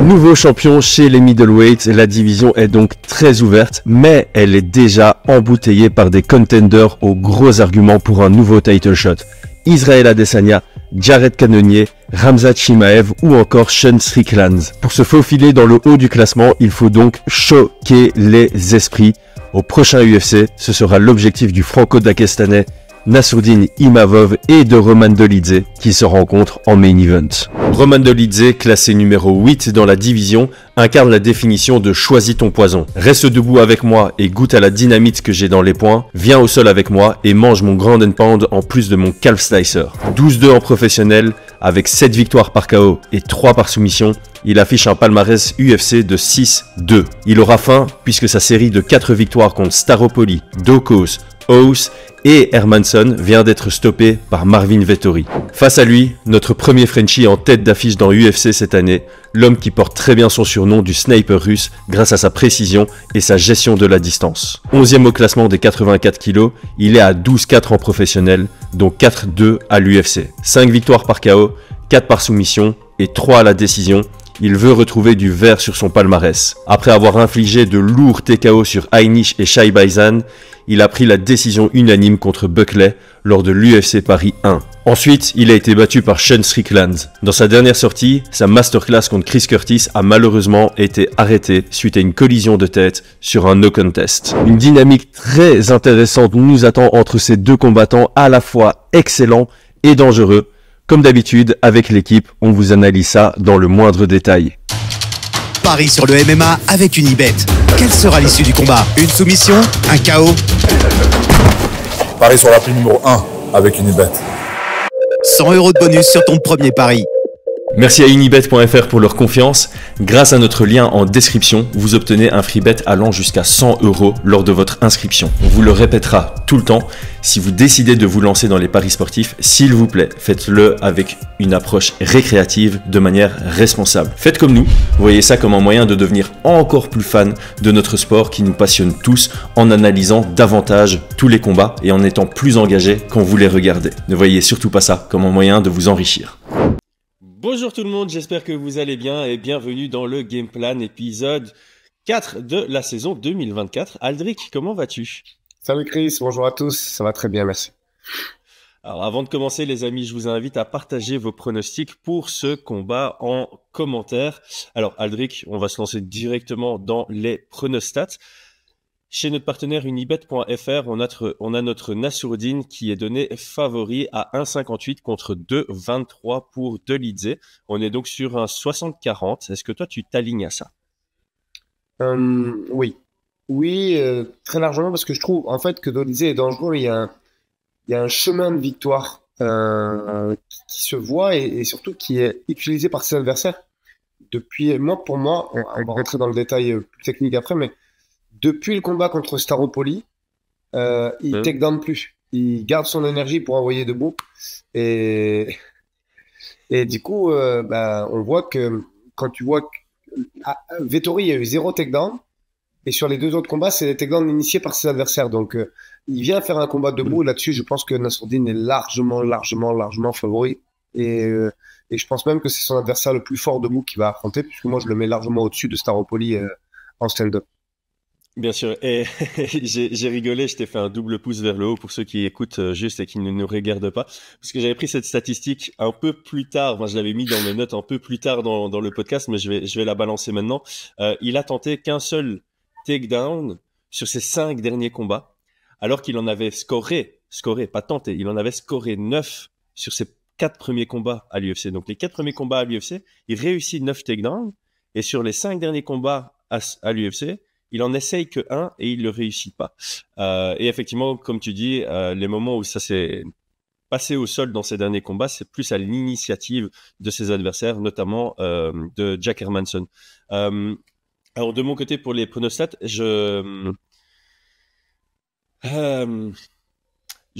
Nouveau champion chez les middleweights, la division est donc très ouverte, mais elle est déjà embouteillée par des contenders aux gros arguments pour un nouveau title shot. Israel Adesanya, Jared Cannonier, Khamzat Chimaev ou encore Sean Strickland. Pour se faufiler dans le haut du classement, il faut donc choquer les esprits. Au prochain UFC, ce sera l'objectif du franco-dagestanais Nassourdine Imavov et de Roman Dolidze qui se rencontrent en main event. Roman Dolidze, classé numéro 8 dans la division, incarne la définition de choisis ton poison. Reste debout avec moi et goûte à la dynamite que j'ai dans les poings. Viens au sol avec moi et mange mon Ground and Pound en plus de mon Calf Slicer. 12-2 en professionnel, avec 7 victoires par KO et 3 par soumission, il affiche un palmarès UFC de 6-2. Il aura faim puisque sa série de 4 victoires contre Staropoli, Dokos, Ous et Hermansson vient d'être stoppée par Marvin Vettori. Face à lui, notre premier Frenchie en tête d'affiche dans UFC cette année, l'homme qui porte très bien son surnom du sniper russe grâce à sa précision et sa gestion de la distance. 11e au classement des 84 kg, il est à 12-4 en professionnel, dont 4-2 à l'UFC. 5 victoires par KO, 4 par soumission et 3 à la décision. Il veut retrouver du vert sur son palmarès. Après avoir infligé de lourds TKO sur Heinisch et Shai Bazan, il a pris la décision unanime contre Buckley lors de l'UFC Paris 1. Ensuite, il a été battu par Sean Strickland. Dans sa dernière sortie, sa masterclass contre Chris Curtis a malheureusement été arrêtée suite à une collision de tête sur un no contest. Une dynamique très intéressante nous attend entre ces deux combattants à la fois excellents et dangereux. Comme d'habitude, avec l'équipe, on vous analyse ça dans le moindre détail. Paris sur le MMA avec Unibet. Quelle sera l'issue du combat? Une soumission? Un KO? Paris sur la prime numéro 1 avec Unibet. 100 € de bonus sur ton premier pari. Merci à unibet.fr pour leur confiance. Grâce à notre lien en description, vous obtenez un free bet allant jusqu'à 100 € lors de votre inscription. On vous le répétera tout le temps. Si vous décidez de vous lancer dans les paris sportifs, s'il vous plaît, faites-le avec une approche récréative de manière responsable. Faites comme nous, voyez ça comme un moyen de devenir encore plus fan de notre sport qui nous passionne tous en analysant davantage tous les combats et en étant plus engagé quand vous les regardez. Ne voyez surtout pas ça comme un moyen de vous enrichir. Bonjour tout le monde, j'espère que vous allez bien et bienvenue dans le Game Plan épisode 4 de la saison 2024. Aldric, comment vas-tu? Salut Chris, bonjour à tous, ça va très bien, merci. Alors avant de commencer les amis, je vous invite à partager vos pronostics pour ce combat en commentaire. Alors Aldric, on va se lancer directement dans les pronostats. Chez notre partenaire unibet.fr, on a notre Nassourdine qui est donné favori à 1,58 contre 2,23 pour Dolidze. On est donc sur un 60-40. Est-ce que toi, tu t'alignes à ça? Oui, très largement parce que je trouve en fait que Dolidze est dangereux. Il y a un chemin de victoire qui se voit et surtout qui est utilisé par ses adversaires. Pour moi, on va rentrer dans le détail plus technique après, mais depuis le combat contre Staropoli, il take down plus. Il garde son énergie pour envoyer debout. Et du coup, on voit que quand tu vois Vettori, il y a eu 0 takedown. Et sur les deux autres combats, c'est des takedowns initiés par ses adversaires. Donc, il vient faire un combat debout. Là-dessus, je pense que Nassourdine est largement favori. Et je pense même que c'est son adversaire le plus fort debout qu'il va affronter, puisque moi, je le mets largement au-dessus de Staropoli en stand-up. Bien sûr, et j'ai rigolé, je t'ai fait un double pouce vers le haut pour ceux qui écoutent juste et qui ne nous regardent pas, parce que j'avais pris cette statistique un peu plus tard, enfin, je l'avais mis dans mes notes un peu plus tard dans le podcast, mais je vais la balancer maintenant. Il a tenté qu'un seul takedown sur ses 5 derniers combats, alors qu'il en avait scoré, pas tenté, il en avait scoré 9 sur ses 4 premiers combats à l'UFC. Donc les 4 premiers combats à l'UFC, il réussit 9 takedowns, et sur les 5 derniers combats à l'UFC, il en essaye que un et il le réussit pas. Et effectivement, comme tu dis, les moments où ça s'est passé au sol dans ces derniers combats, c'est plus à l'initiative de ses adversaires, notamment de Jack Hermansson. Alors de mon côté, pour les pronostats, je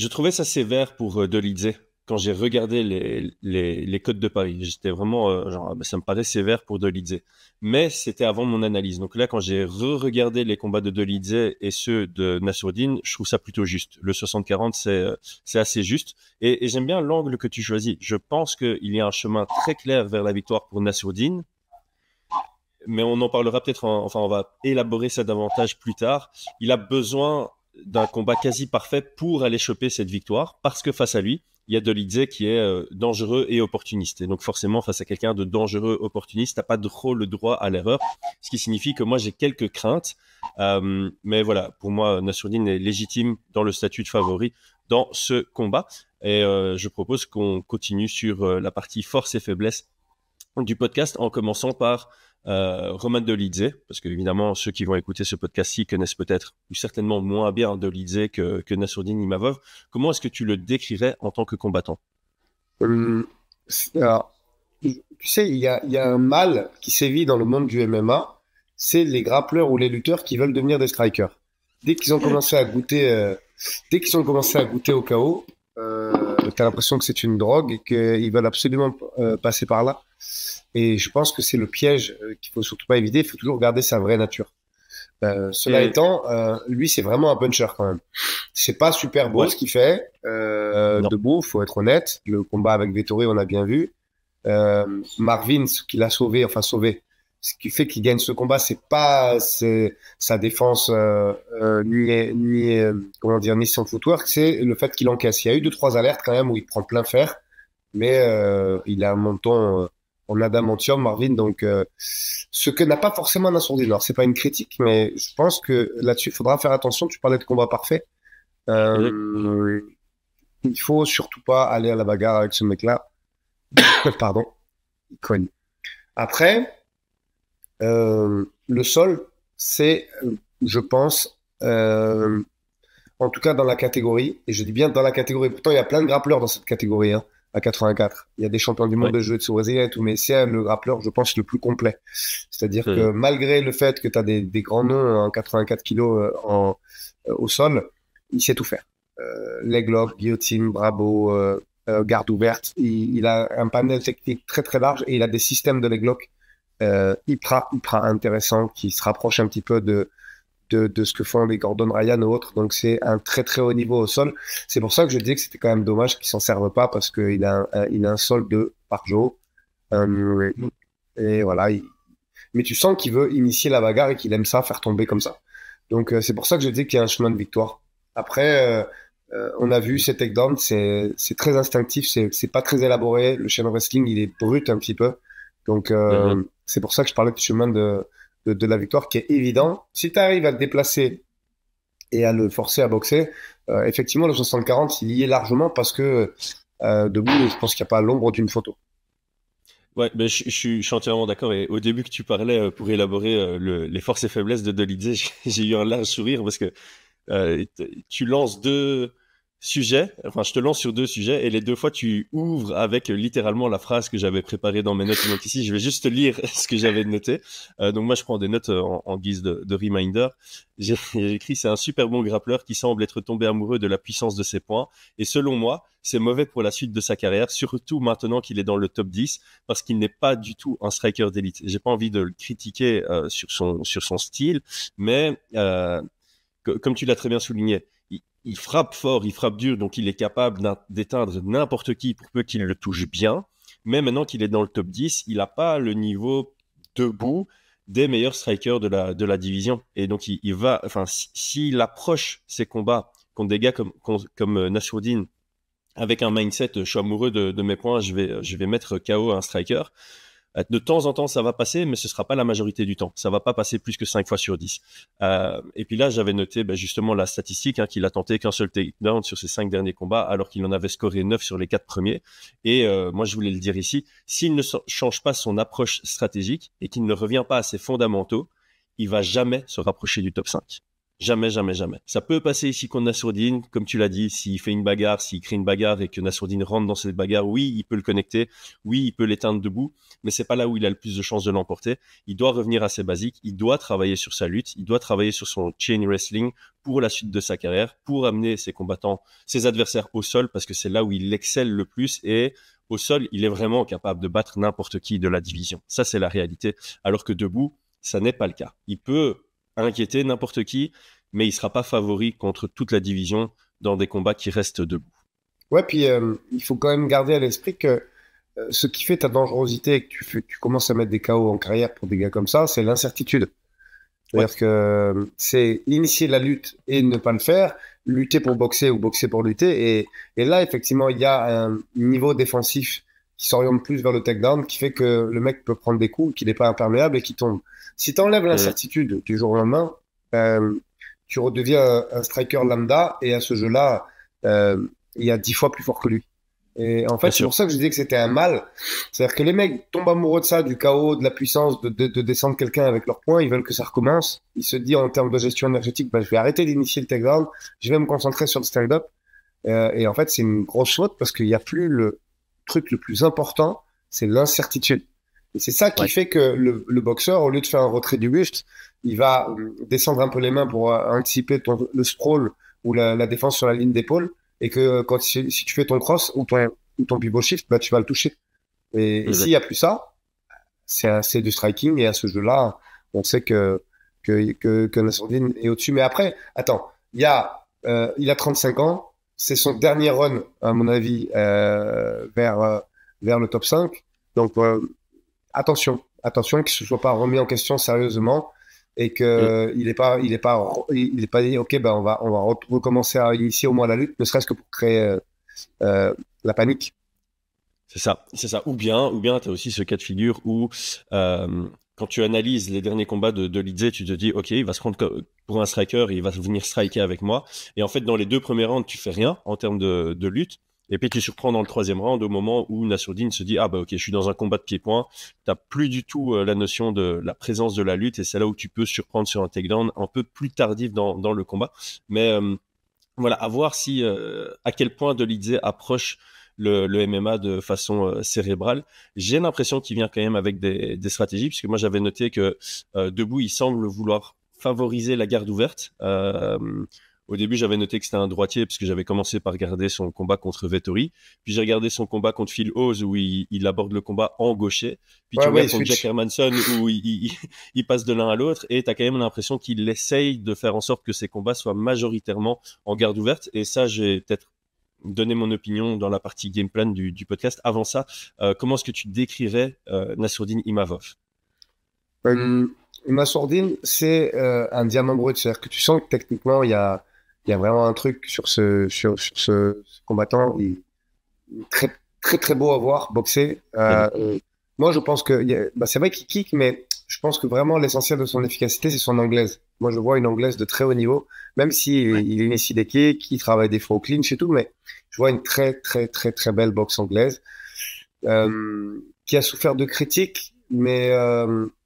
trouvais ça sévère pour Dolidze. Quand j'ai regardé les codes de Paris, j'étais vraiment ça me paraît sévère pour Dolidze. Mais c'était avant mon analyse. Donc là, quand j'ai re-regardé les combats de Dolidze et ceux de Nassourdine, je trouve ça plutôt juste. Le 60-40, c'est assez juste. Et j'aime bien l'angle que tu choisis. Je pense qu'il y a un chemin très clair vers la victoire pour Nassourdine. mais on en parlera peut-être, enfin, on va élaborer ça davantage plus tard. Il a besoin d'un combat quasi parfait pour aller choper cette victoire, parce que face à lui, il y a Dolidze qui est dangereux et opportuniste. Et donc forcément, face à quelqu'un de dangereux, opportuniste, t'as pas trop le droit à l'erreur, ce qui signifie que moi, j'ai quelques craintes. Mais voilà, pour moi, Nassourdine est légitime dans le statut de favori dans ce combat. Et je propose qu'on continue sur la partie force et faiblesse du podcast en commençant par Roman Dolidze, parce que évidemment ceux qui vont écouter ce podcast-ci connaissent peut-être ou certainement moins bien Dolidze que Nassourdine Imavov. Comment est-ce que tu le décrirais en tant que combattant? Alors, tu sais, il y a un mal qui sévit dans le monde du MMA, c'est les grappleurs ou les lutteurs qui veulent devenir des strikers. Dès qu'ils ont commencé à goûter, au KO, t'as l'impression que c'est une drogue et qu'ils veulent absolument passer par là. Et je pense que c'est le piège qu'il faut surtout pas éviter. Il faut toujours garder sa vraie nature. Cela étant, lui, c'est vraiment un puncher quand même. C'est pas super beau ce qu'il fait. Debout, faut être honnête. Le combat avec Vettori, on a bien vu. Marvin, ce qu'il a sauvé, ce qui fait qu'il gagne ce combat, c'est pas sa défense ni son footwork, c'est le fait qu'il encaisse. Il y a eu 2-3 alertes quand même où il prend plein fer, mais il a un menton en adamantium, Marvin, donc ce que n'a pas forcément Nassourdine. Alors c'est pas une critique, mais je pense que là-dessus il faudra faire attention. Tu parlais de combat parfait, il faut surtout pas aller à la bagarre avec ce mec-là. Pardon, il cogne. Après, le sol, c'est, je pense, en tout cas dans la catégorie, et je dis bien dans la catégorie, pourtant il y a plein de grappleurs dans cette catégorie, hein, à 84. Il y a des champions du monde de jiu-jitsu brésilien et tout, mais c'est le grappleur, je pense, le plus complet. C'est-à-dire que malgré le fait que tu as des grands noms en 84 kilos au sol, il sait tout faire. Leg lock, guillotine, brabo, garde ouverte. Il a un panel technique très très large et il a des systèmes de leg lock hyper intéressant qui se rapproche un petit peu de ce que font les Gordon Ryan ou autres. Donc c'est un très très haut niveau au sol. C'est pour ça que je dis que c'était quand même dommage qu'ils s'en servent pas, parce qu'il a un sol de par jour. Et voilà. Mais tu sens qu'il veut initier la bagarre et qu'il aime ça, faire tomber comme ça. Donc c'est pour ça que je dis qu'il y a un chemin de victoire. Après, on a vu ces takedowns, c'est très instinctif, c'est pas très élaboré. Le chain wrestling, il est brut un petit peu. Donc c'est pour ça que je parlais du chemin de la victoire qui est évident. Si tu arrives à le déplacer et à le forcer à boxer, effectivement, le 60-40, il y est largement, parce que debout, je pense qu'il n'y a pas l'ombre d'une photo. Ouais, ben je suis entièrement d'accord. Et au début que tu parlais, pour élaborer les forces et faiblesses de Dolidze, j'ai eu un large sourire, parce que tu lances deux sujets, enfin je te lance sur deux sujets, et les deux fois tu ouvres avec littéralement la phrase que j'avais préparée dans mes notes. Donc ici je vais juste te lire ce que j'avais noté. Donc moi je prends des notes en guise de reminder. J'ai écrit: c'est un super bon grappleur qui semble être tombé amoureux de la puissance de ses poings, et selon moi c'est mauvais pour la suite de sa carrière, surtout maintenant qu'il est dans le top 10, parce qu'il n'est pas du tout un striker d'élite. J'ai pas envie de le critiquer sur son style, mais comme tu l'as très bien souligné, il frappe fort, il frappe dur, donc il est capable d'éteindre n'importe qui pour peu qu'il le touche bien. Mais maintenant qu'il est dans le top 10, il n'a pas le niveau debout des meilleurs strikers de la division. Et donc il va, enfin, s'il approche ses combats contre des gars comme Nassourdine avec un mindset, je suis amoureux de mes points, je vais mettre KO un striker. De temps en temps, ça va passer, mais ce sera pas la majorité du temps. Ça va pas passer plus que 5 fois sur 10. Et puis là, j'avais noté justement la statistique, qu'il a tenté qu'un seul takedown sur ses 5 derniers combats, alors qu'il en avait scoré 9 sur les 4 premiers. Et moi, je voulais le dire ici, s'il ne change pas son approche stratégique et qu'il ne revient pas à ses fondamentaux, il va jamais se rapprocher du top 5. Jamais, jamais, jamais. Ça peut passer ici contre Nassourdine, comme tu l'as dit, s'il fait une bagarre, s'il crée une bagarre et que Nassourdine rentre dans cette bagarre, oui, il peut le connecter, oui, il peut l'éteindre debout, mais c'est pas là où il a le plus de chances de l'emporter. Il doit revenir à ses basiques, il doit travailler sur sa lutte, il doit travailler sur son chain wrestling pour la suite de sa carrière, pour amener ses combattants, ses adversaires au sol, parce que c'est là où il excelle le plus, et au sol, il est vraiment capable de battre n'importe qui de la division. Ça, c'est la réalité. Alors que debout, ça n'est pas le cas. Il peut inquiéter n'importe qui, mais il sera pas favori contre toute la division dans des combats qui restent debout. Ouais, puis il faut quand même garder à l'esprit que ce qui fait ta dangerosité et que tu commences à mettre des KO en carrière pour des gars comme ça, c'est l'incertitude. C'est-à-dire que c'est initier la lutte et ne pas le faire, lutter pour boxer ou boxer pour lutter. Et là, effectivement, il y a un niveau défensif qui s'oriente plus vers le takedown, qui fait que le mec peut prendre des coups, qu'il n'est pas imperméable et qu'il tombe. Si tu enlèves l'incertitude du jour au lendemain, tu redeviens un striker lambda, et à ce jeu-là, il y a 10 fois plus fort que lui. Et en fait, c'est pour ça que je disais que c'était un mal. C'est-à-dire que les mecs tombent amoureux de ça, du chaos, de la puissance, de descendre quelqu'un avec leurs poings. Ils veulent que ça recommence. Ils se disent en termes de gestion énergétique, bah, je vais arrêter d'initier le takedown. Je vais me concentrer sur le stand-up. Et en fait, c'est une grosse faute parce qu'il n'y a plus le truc le plus important, c'est l'incertitude. Et c'est ça qui fait que le boxeur, au lieu de faire un retrait du buste, il va descendre un peu les mains pour anticiper le sprawl ou la défense sur la ligne d'épaule. Et que si tu fais ton cross ou ton pivot shift, bah, tu vas le toucher. Et s'il n'y a plus ça, c'est du striking. Et à ce jeu-là, on sait que Nassourdine est au-dessus. Mais après, attends, il a 35 ans. C'est son dernier run, à mon avis, vers le top 5. Donc, attention qu'il ne se soit pas remis en question sérieusement. Et que il est pas dit ok, ben on va recommencer à initier au moins la lutte, ne serait-ce que pour créer la panique. C'est ça. Ou bien tu as aussi ce cas de figure où quand tu analyses les derniers combats de Lidze, tu te dis ok, il va se prendre pour un striker, il va venir striker avec moi, et en fait dans les 2 premiers rounds tu fais rien en termes de lutte. Et puis tu surprends dans le 3e round au moment où Nassourdine se dit ah bah ok, je suis dans un combat de pied-point. T'as plus du tout la notion de la présence de la lutte, et c'est là où tu peux surprendre sur un takedown un peu plus tardif dans le combat. Mais voilà, à voir si à quel point Dolidze approche le MMA de façon cérébrale. J'ai l'impression qu'il vient quand même avec des stratégies, puisque moi j'avais noté que debout il semble vouloir favoriser la garde ouverte. Au début, j'avais noté que c'était un droitier parce que j'avais commencé par regarder son combat contre Vettori. Puis j'ai regardé son combat contre Phil Hawes où il aborde le combat en gaucher. Puis tu vois contre Jack Hermanson où il passe de l'un à l'autre, et t'as quand même l'impression qu'il essaye de faire en sorte que ses combats soient majoritairement en garde ouverte. Et ça, j'ai peut-être donné mon opinion dans la partie game plan du podcast. Avant ça, comment est-ce que tu décrirais Nassourdine Imavov? Nassourdine, c'est un diamant brut. C'est-à-dire que tu sens que techniquement, il y a vraiment un truc sur ce combattant. Il est très, très, très beau à voir boxer. Moi, je pense que c'est vrai qu'il kick, mais je pense que vraiment l'essentiel de son efficacité, c'est son anglaise. Moi, je vois une anglaise de très haut niveau, même si il initie des kicks, qui travaille des fois au clinch et tout, mais je vois une très, très, très, très belle boxe anglaise qui a souffert de critiques, mais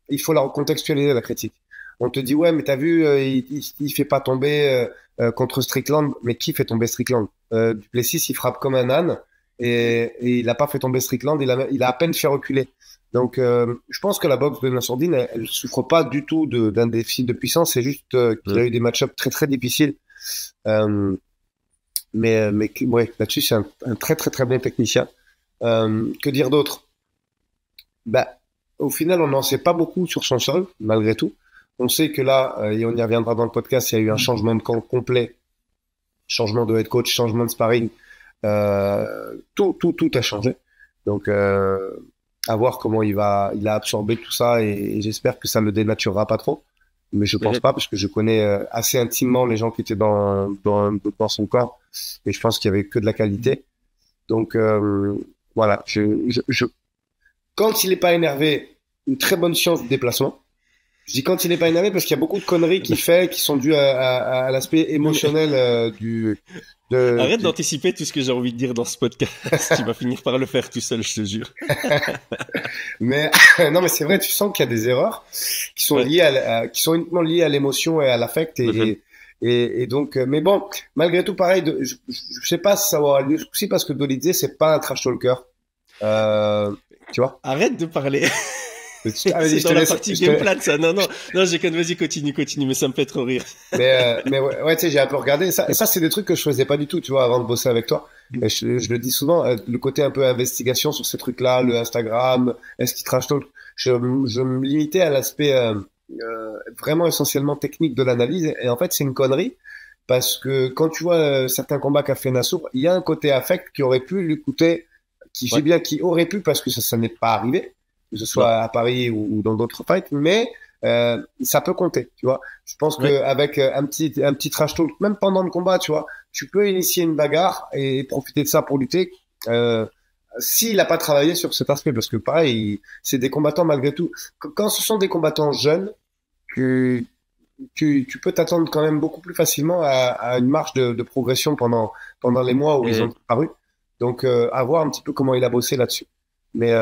il faut la recontextualiser, la critique. On te dit, ouais, mais t'as vu, il fait pas tomber contre Strickland. Mais qui fait tomber Strickland? Duplessis, il frappe comme un âne, et il a pas fait tomber Strickland, il a à peine fait reculer. Donc, je pense que la boxe de Nassourdine, elle souffre pas du tout d'un déficit de puissance, c'est juste qu'il a eu des match-ups très, très difficiles. Mais ouais, là-dessus, c'est un très, très, très bon technicien. Que dire d'autre? Bah, au final, on n'en sait pas beaucoup sur son sol, malgré tout. On sait que là, et on y reviendra dans le podcast, il y a eu un changement de camp complet, changement de head coach, changement de sparring, tout a changé. Donc, à voir comment il a absorbé tout ça, et j'espère que ça ne le dénaturera pas trop. Mais je pense pas, parce que je connais assez intimement les gens qui étaient dans son corps, et je pense qu'il y avait que de la qualité. Donc, voilà, quand il est pas énervé, une très bonne science du déplacement. Je dis quand il n'est pas énervé parce qu'il y a beaucoup de conneries qu'il fait qui sont dues à l'aspect émotionnel Arrête d'anticiper tout ce que j'ai envie de dire dans ce podcast. Tu vas finir par le faire tout seul, je te jure. Mais non, mais c'est vrai, tu sens qu'il y a des erreurs qui sont liées qui sont uniquement liées à l'émotion et à l'affect, et donc, mais bon, malgré tout, pareil, je sais pas si ça va avoir lieu aussi, parce que Dolidze, c'est pas un trash talker. Tu vois? Arrête de parler. C'est dans la partie game plan, ça. Non, j'ai quand même, vas-y, continue, mais ça me fait trop rire. Mais ouais, tu sais, j'ai un peu regardé ça. Et ça, c'est des trucs que je faisais pas du tout, tu vois, avant de bosser avec toi. Et je le dis souvent, le côté un peu investigation sur ces trucs-là, le Instagram, est-ce qu'il trash talk, je me limitais à l'aspect vraiment essentiellement technique de l'analyse. Et en fait, c'est une connerie, parce que quand tu vois certains combats qu'a fait Nassour, il y a un côté affect qui aurait pu lui coûter qui j'ai bien, qui aurait pu parce que ça n'est pas arrivé, que ce soit à Paris ou dans d'autres fights, mais ça peut compter, tu vois. Je pense que avec un petit trash talk, même pendant le combat, tu vois, tu peux initier une bagarre et profiter de ça pour lutter. S'il n'a pas travaillé sur cet aspect, parce que pareil, c'est des combattants malgré tout. Quand ce sont des combattants jeunes, tu peux t'attendre quand même beaucoup plus facilement à une marche de progression pendant les mois où ils ont apparu. Donc, à voir un petit peu comment il a bossé là-dessus. Mais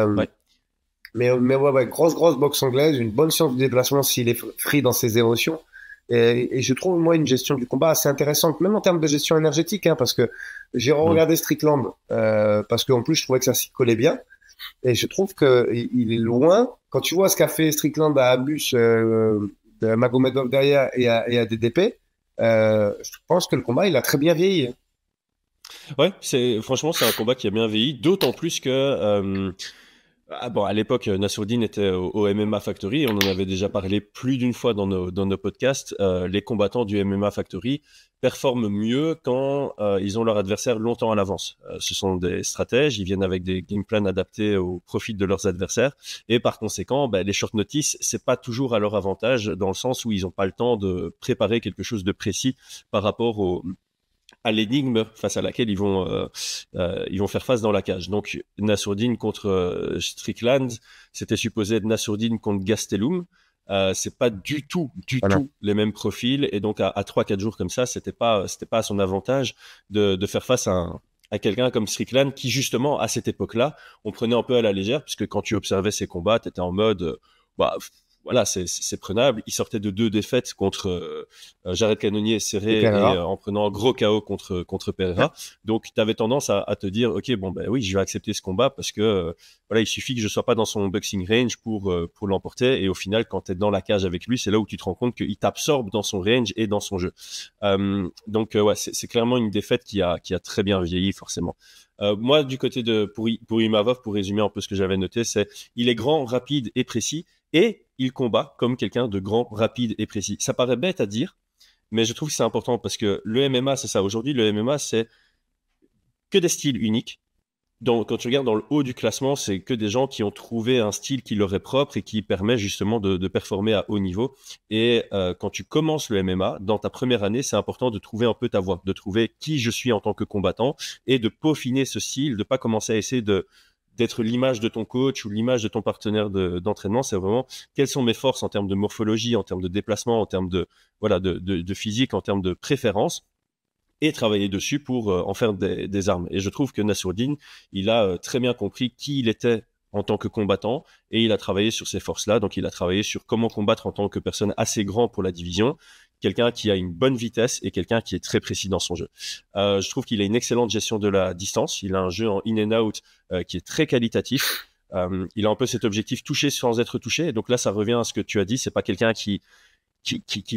ouais, grosse boxe anglaise, une bonne science du déplacement s'il est free dans ses émotions. Et je trouve, moi, une gestion du combat assez intéressante, même en termes de gestion énergétique, hein, parce que j'ai regardé Strickland, parce qu'en plus, je trouvais que ça s'y collait bien. Et je trouve qu'il est loin. Quand tu vois ce qu'a fait Strickland à Abus, de Magomedov derrière et à DDP, je pense que le combat, il a très bien vieilli. Ouais, franchement, c'est un combat qui a bien vieilli, d'autant plus que à l'époque, Nassourdine était au MMA Factory, on en avait déjà parlé plus d'une fois dans nos podcasts. Les combattants du MMA Factory performent mieux quand ils ont leur adversaire longtemps à l'avance. Ce sont des stratèges, ils viennent avec des game plans adaptés au profit de leurs adversaires, et par conséquent, les short notice, c'est pas toujours à leur avantage, dans le sens où ils n'ont pas le temps de préparer quelque chose de précis par rapport à l'énigme face à laquelle ils vont faire face dans la cage. Donc Nassourdine contre Strickland, c'était supposé être Nassourdine contre Gastelum. C'est pas du tout les mêmes profils, et donc à 3-4 jours comme ça, c'était pas à son avantage de faire face à quelqu'un comme Strickland, qui justement à cette époque-là, on prenait un peu à la légère, puisque quand tu observais ses combats, t'étais en mode voilà, c'est prenable. Il sortait de 2 défaites contre Jared Cannonier serré et en prenant un gros KO contre Pereira. Donc, tu avais tendance à te dire, ok, oui, je vais accepter ce combat parce que voilà, il suffit que je sois pas dans son boxing range pour l'emporter. Et au final, quand tu es dans la cage avec lui, c'est là où tu te rends compte qu'il t'absorbe dans son range et dans son jeu. Donc, c'est clairement une défaite qui a très bien vieilli, forcément. Moi, du côté pour Imavov, pour résumer un peu ce que j'avais noté, il est grand, rapide et précis, et il combat comme quelqu'un de grand, rapide et précis. Ça paraît bête à dire, mais je trouve que c'est important parce que le MMA, c'est ça. Aujourd'hui, le MMA, c'est que des styles uniques. Quand tu regardes dans le haut du classement, c'est que des gens qui ont trouvé un style qui leur est propre et qui permet justement de performer à haut niveau. Et quand tu commences le MMA, dans ta première année, c'est important de trouver un peu ta voie, de trouver qui je suis en tant que combattant et de peaufiner ce style, de pas commencer à essayer d'être l'image de ton coach ou l'image de ton partenaire d'entraînement. C'est vraiment quelles sont mes forces en termes de morphologie, en termes de déplacement, en termes de physique, en termes de préférence, et travailler dessus pour en faire des armes. Et je trouve que Nassourdine, il a très bien compris qui il était en tant que combattant, et il a travaillé sur ces forces-là. Donc il a travaillé sur comment combattre en tant que personne assez grand pour la division, quelqu'un qui a une bonne vitesse et quelqu'un qui est très précis dans son jeu. Je trouve qu'il a une excellente gestion de la distance. Il a un jeu en in and out qui est très qualitatif. Il a un peu cet objectif toucher sans être touché. Et donc là, ça revient à ce que tu as dit. C'est pas quelqu'un qui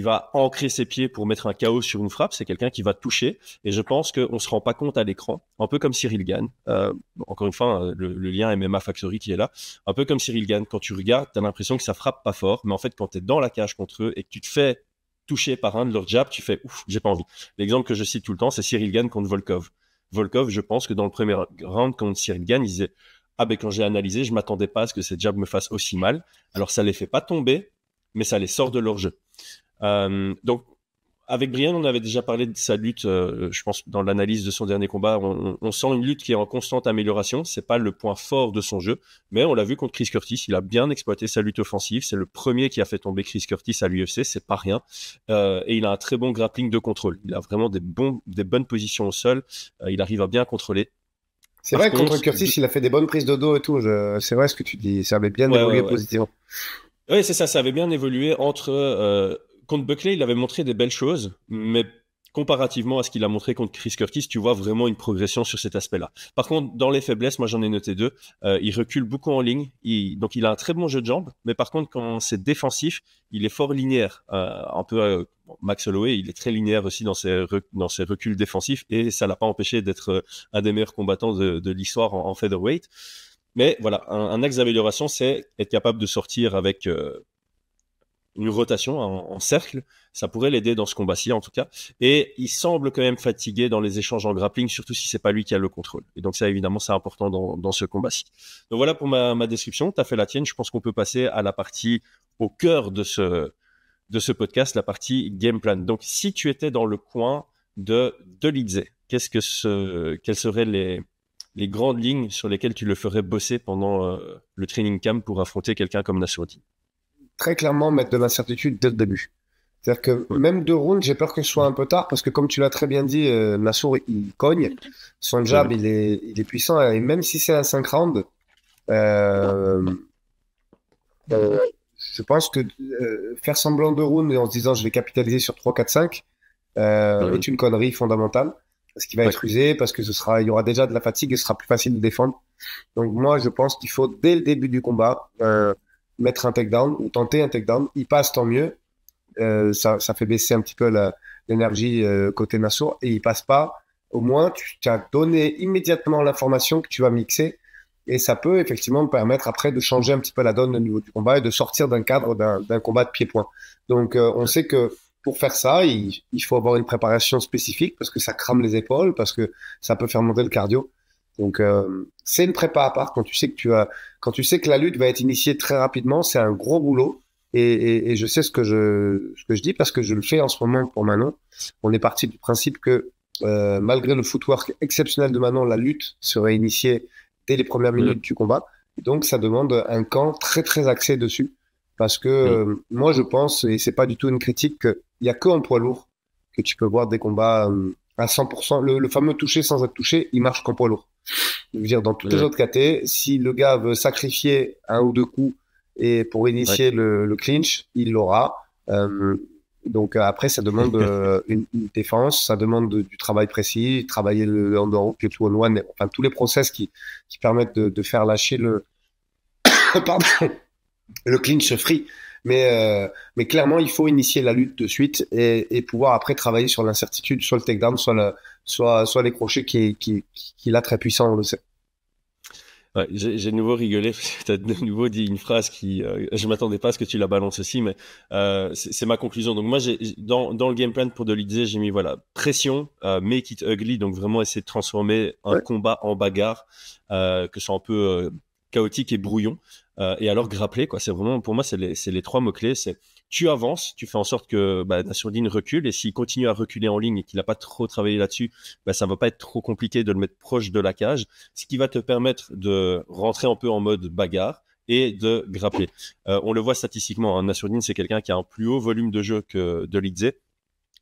va ancrer ses pieds pour mettre un KO sur une frappe, c'est quelqu'un qui va toucher. Et je pense qu'on se rend pas compte à l'écran, un peu comme Cyril Gane. Encore une fois, le lien MMA Factory qui est là. Un peu comme Cyril Gane, quand tu regardes, tu as l'impression que ça frappe pas fort, mais en fait, quand tu es dans la cage contre eux et que tu te fais touché par un de leurs jabs, tu fais ouf, j'ai pas envie. L'exemple que je cite tout le temps, c'est Cyril Gane contre Volkov. Volkov, je pense que dans le premier round contre Cyril Gane, il disait quand j'ai analysé, je m'attendais pas à ce que ces jabs me fassent aussi mal. Alors ça les fait pas tomber, mais ça les sort de leur jeu. Donc avec Brian, on avait déjà parlé de sa lutte, je pense dans l'analyse de son dernier combat, on sent une lutte qui est en constante amélioration. C'est pas le point fort de son jeu, mais on l'a vu contre Chris Curtis, il a bien exploité sa lutte offensive. C'est le premier qui a fait tomber Chris Curtis à l'UFC, c'est pas rien. Et il a un très bon grappling de contrôle. Il a vraiment des bonnes positions au sol. Il arrive à bien contrôler. C'est vrai que contre Curtis, il a fait des bonnes prises de dos et tout. C'est vrai ce que tu dis, ça avait bien évolué positivement. Oui, c'est ça, ça avait bien évolué contre Buckley, il avait montré des belles choses, mais comparativement à ce qu'il a montré contre Chris Curtis, tu vois vraiment une progression sur cet aspect-là. Par contre, dans les faiblesses, moi j'en ai noté 2. Il recule beaucoup en ligne, donc il a un très bon jeu de jambes, mais par contre, quand c'est défensif, il est fort linéaire. Un peu Max Holloway, il est très linéaire aussi dans ses reculs défensifs, et ça l'a pas empêché d'être un des meilleurs combattants de l'histoire en featherweight. Mais voilà, un axe d'amélioration, c'est être capable de sortir avec une rotation en cercle. Ça pourrait l'aider dans ce combat-ci, en tout cas. Et il semble quand même fatigué dans les échanges en grappling, surtout si c'est pas lui qui a le contrôle. Et donc ça, évidemment, c'est important dans ce combat-ci. Donc voilà pour ma description. Tu as fait la tienne. Je pense qu'on peut passer à la partie au cœur de ce podcast, la partie game plan. Donc, si tu étais dans le coin de Dolidze, quelles seraient les grandes lignes sur lesquelles tu le ferais bosser pendant le training camp pour affronter quelqu'un comme Nassourdine? Très clairement, mettre de l'incertitude dès le début. C'est-à-dire que même 2 rounds, j'ai peur que ce soit un peu tard parce que comme tu l'as très bien dit, Nassour, il cogne. Son jab, il est puissant. Et même si c'est un 5 rounds, euh, je pense que faire semblant de rounds et en se disant je vais capitaliser sur 3, 4, 5 est une connerie fondamentale. Parce qu'il va être usé, parce que il y aura déjà de la fatigue et ce sera plus facile de défendre. Donc moi, je pense qu'il faut, dès le début du combat, mettre un takedown ou tenter un takedown. Il passe, tant mieux. Ça fait baisser un petit peu l'énergie côté Nassour, et il passe pas. Au moins, tu as donné immédiatement l'information que tu vas mixer, et ça peut effectivement me permettre après de changer un petit peu la donne au niveau du combat et de sortir d'un cadre d'un combat de pied-point. Donc, on sait que pour faire ça, il faut avoir une préparation spécifique parce que ça crame les épaules, parce que ça peut faire monter le cardio. Donc, c'est une prépa à part quand tu sais que la lutte va être initiée très rapidement. C'est un gros boulot. Et je sais ce que je dis parce que je le fais en ce moment pour Manon. On est parti du principe que malgré le footwork exceptionnel de Manon, la lutte serait initiée dès les premières minutes du combat. Et donc ça demande un camp très très axé dessus parce que moi je pense, et c'est pas du tout une critique, qu'il y a que en poids lourd que tu peux voir des combats à 100%. Le fameux toucher sans être touché, il marche qu'en poids lourd. Je veux dire, dans toutes les autres KT, si le gars veut sacrifier 1 ou 2 coups et pour initier le clinch, il l'aura. Donc après, ça demande une défense, ça demande du travail précis, travailler le underhook, le 2-on-1, enfin tous les process qui permettent de faire lâcher pardon, le clinch free. Mais clairement, il faut initier la lutte de suite et pouvoir après travailler sur l'incertitude, soit le takedown, soit les crochets qu'il a très puissants, on le sait. Ouais, j'ai de nouveau rigolé, tu as de nouveau dit une phrase qui, je m'attendais pas à ce que tu la balances aussi, mais c'est ma conclusion. Donc moi, dans le game plan pour Dolidze, j'ai mis voilà pression, make it ugly, donc vraiment essayer de transformer un combat en bagarre, que ce soit un peu chaotique et brouillon, et alors grappler quoi. C'est vraiment pour moi c'est les 3 mots clés. C'est tu avances, tu fais en sorte que Nassourdine recule, et s'il continue à reculer en ligne et qu'il n'a pas trop travaillé là-dessus, ça va pas être trop compliqué de le mettre proche de la cage, ce qui va te permettre de rentrer un peu en mode bagarre et de grappler. On le voit statistiquement, hein, Nassourdine c'est quelqu'un qui a un plus haut volume de jeu que Dolidze.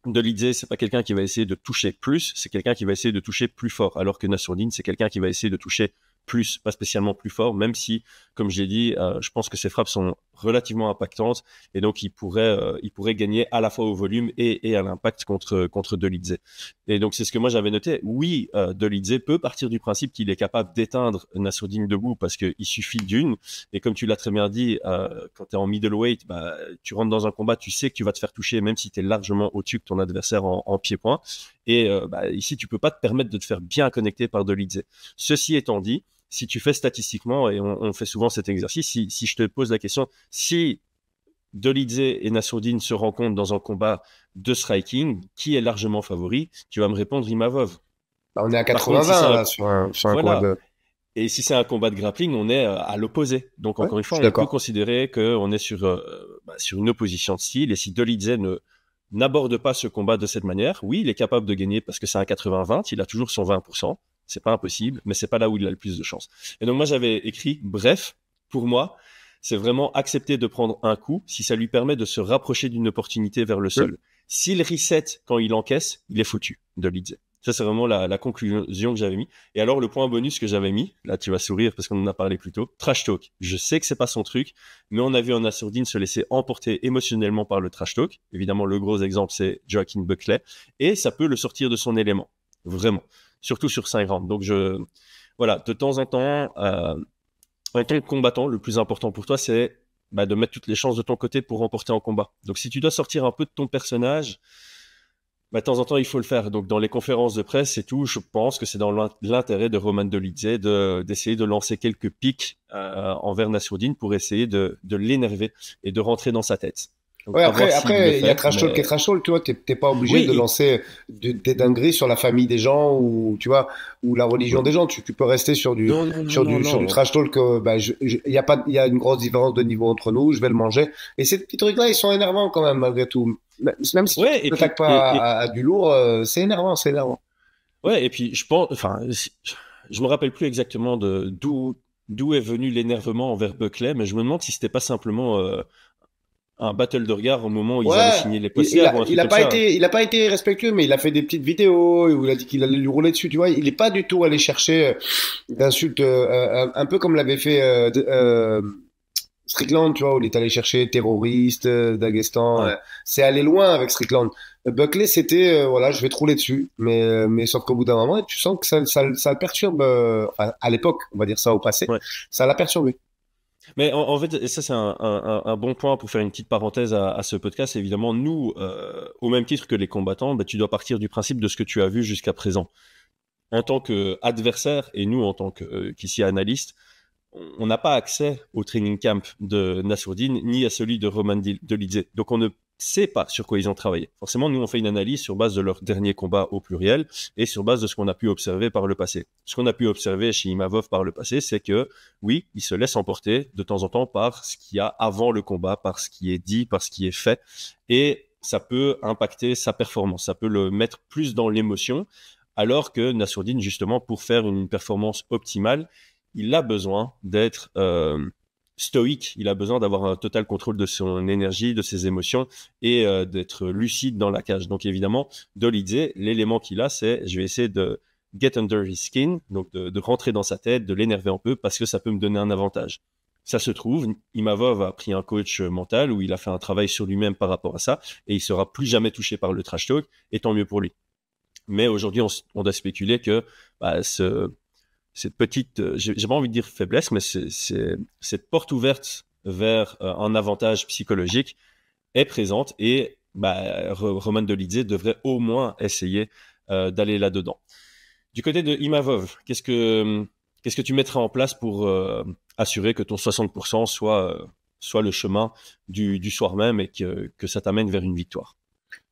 Dolidze, c'est pas quelqu'un qui va essayer de toucher plus, c'est quelqu'un qui va essayer de toucher plus fort, alors que Nassourdine c'est quelqu'un qui va essayer de toucher plus, pas spécialement plus fort, même si, comme je l'ai dit, je pense que ses frappes sont relativement impactantes, et donc il pourrait gagner à la fois au volume et à l'impact contre Dolidze. Et donc c'est ce que moi j'avais noté. Oui, Dolidze peut partir du principe qu'il est capable d'éteindre Nassourdine debout parce qu'il suffit d'une, et comme tu l'as très bien dit, quand tu es en middleweight, tu rentres dans un combat, tu sais que tu vas te faire toucher même si tu es largement au-dessus que ton adversaire en pied-point, et ici tu peux pas te permettre de te faire bien connecter par Dolidze. Ceci étant dit, si tu fais statistiquement, et on fait souvent cet exercice, si je te pose la question, si Dolidze et Nassourdine se rencontrent dans un combat de striking, qui est largement favori? Tu vas me répondre Imavov. On est à 80-20 sur un combat de... Et si c'est un combat de grappling, on est à l'opposé. Donc encore une fois, on peut considérer qu'on est sur une opposition de style, et si Dolidze n'aborde pas ce combat de cette manière, oui, il est capable de gagner parce que c'est un 80-20, il a toujours son 20%. C'est pas impossible, mais c'est pas là où il a le plus de chance. Et donc moi j'avais écrit, bref, pour moi, c'est vraiment accepter de prendre un coup si ça lui permet de se rapprocher d'une opportunité vers le sol. S'il reset quand il encaisse, il est foutu, Dolidze. Ça c'est vraiment la conclusion que j'avais mis. Et alors le point bonus que j'avais mis, là tu vas sourire parce qu'on en a parlé plus tôt, trash talk. Je sais que c'est pas son truc, mais on a vu Nassourdine se laisser emporter émotionnellement par le trash talk. Évidemment le gros exemple c'est Joaquin Buckley, et ça peut le sortir de son élément, vraiment. Surtout sur 5 rounds. Donc, voilà, de temps en temps, en tant que combattant, le plus important pour toi, c'est de mettre toutes les chances de ton côté pour remporter un combat. Donc, si tu dois sortir un peu de ton personnage, de temps en temps, il faut le faire. Donc, dans les conférences de presse et tout, je pense que c'est dans l'intérêt de Roman Dolidze d'essayer de lancer quelques pics envers Nassourdine pour essayer de l'énerver et de rentrer dans sa tête. Donc, Ouais, à voir s'il le après, il y a fait, trash talk et mais trash talk, tu vois, t'es pas obligé oui, de lancer des dingueries sur la famille des gens ou, tu vois, ou la religion des gens. Tu peux rester non, non, non, non, sur du non. trash talk, bah, il y a pas, il y a une grosse différence de niveau entre nous, je vais le manger. Et ces petits trucs-là, ils sont énervants quand même, malgré tout. Même si tu Ouais, et t'attaques puis, pas à du lourd, c'est énervant, c'est énervant. ouais, et puis je pense, enfin, je me rappelle plus exactement d'où est venu l'énervement envers Buckley, mais je me demande si c'était pas simplement un battle de regard au moment où ils allaient Ouais, signer les postières ou un truc comme ça, hein. il a pas été respectueux, mais il a fait des petites vidéos où il a dit qu'il allait lui rouler dessus, tu vois. Il est pas du tout allé chercher d'insultes, un peu comme l'avait fait Strickland, tu vois, où il est allé chercher terroriste, Daghestan. Ouais. C'est allé loin avec Strickland. Buckley, c'était, voilà, je vais te rouler dessus, mais sauf qu'au bout d'un moment, tu sens que ça le perturbe, enfin, à l'époque, on va dire ça au passé, Ouais. ça l'a perturbé. Mais en fait, et ça c'est un bon point pour faire une petite parenthèse à ce podcast. Évidemment, nous, au même titre que les combattants, bah, tu dois partir du principe de ce que tu as vu jusqu'à présent. En tant qu'adversaire, et nous en tant qu'ici analystes, on n'a pas accès au training camp de Nassourdine ni à celui de Roman Dolidze. Donc on ne sait pas sur quoi ils ont travaillé. Forcément, nous on fait une analyse sur base de leur dernier combat au pluriel et sur base de ce qu'on a pu observer par le passé. Ce qu'on a pu observer chez Imavov par le passé, c'est que oui, il se laisse emporter de temps en temps par ce qu'il y a avant le combat, par ce qui est dit, par ce qui est fait, et ça peut impacter sa performance, ça peut le mettre plus dans l'émotion, alors que Nassourdine, justement, pour faire une performance optimale, il a besoin d'être stoïque, il a besoin d'avoir un total contrôle de son énergie, de ses émotions et d'être lucide dans la cage. Donc évidemment, Dolidze, l'élément qu'il a, c'est je vais essayer de get under his skin, donc de rentrer dans sa tête, de l'énerver un peu parce que ça peut me donner un avantage. Ça se trouve, Imavov a pris un coach mental où il a fait un travail sur lui-même par rapport à ça et il sera plus jamais touché par le trash talk et tant mieux pour lui. Mais aujourd'hui, on doit spéculer que bah, cette petite, j'ai pas envie de dire faiblesse, mais cette porte ouverte vers un avantage psychologique est présente et bah, Roman Dolidze devrait au moins essayer d'aller là-dedans. Du côté de Imavov, qu'est-ce que tu mettrais en place pour assurer que ton 60% soit le chemin du soir même et que ça t'amène vers une victoire?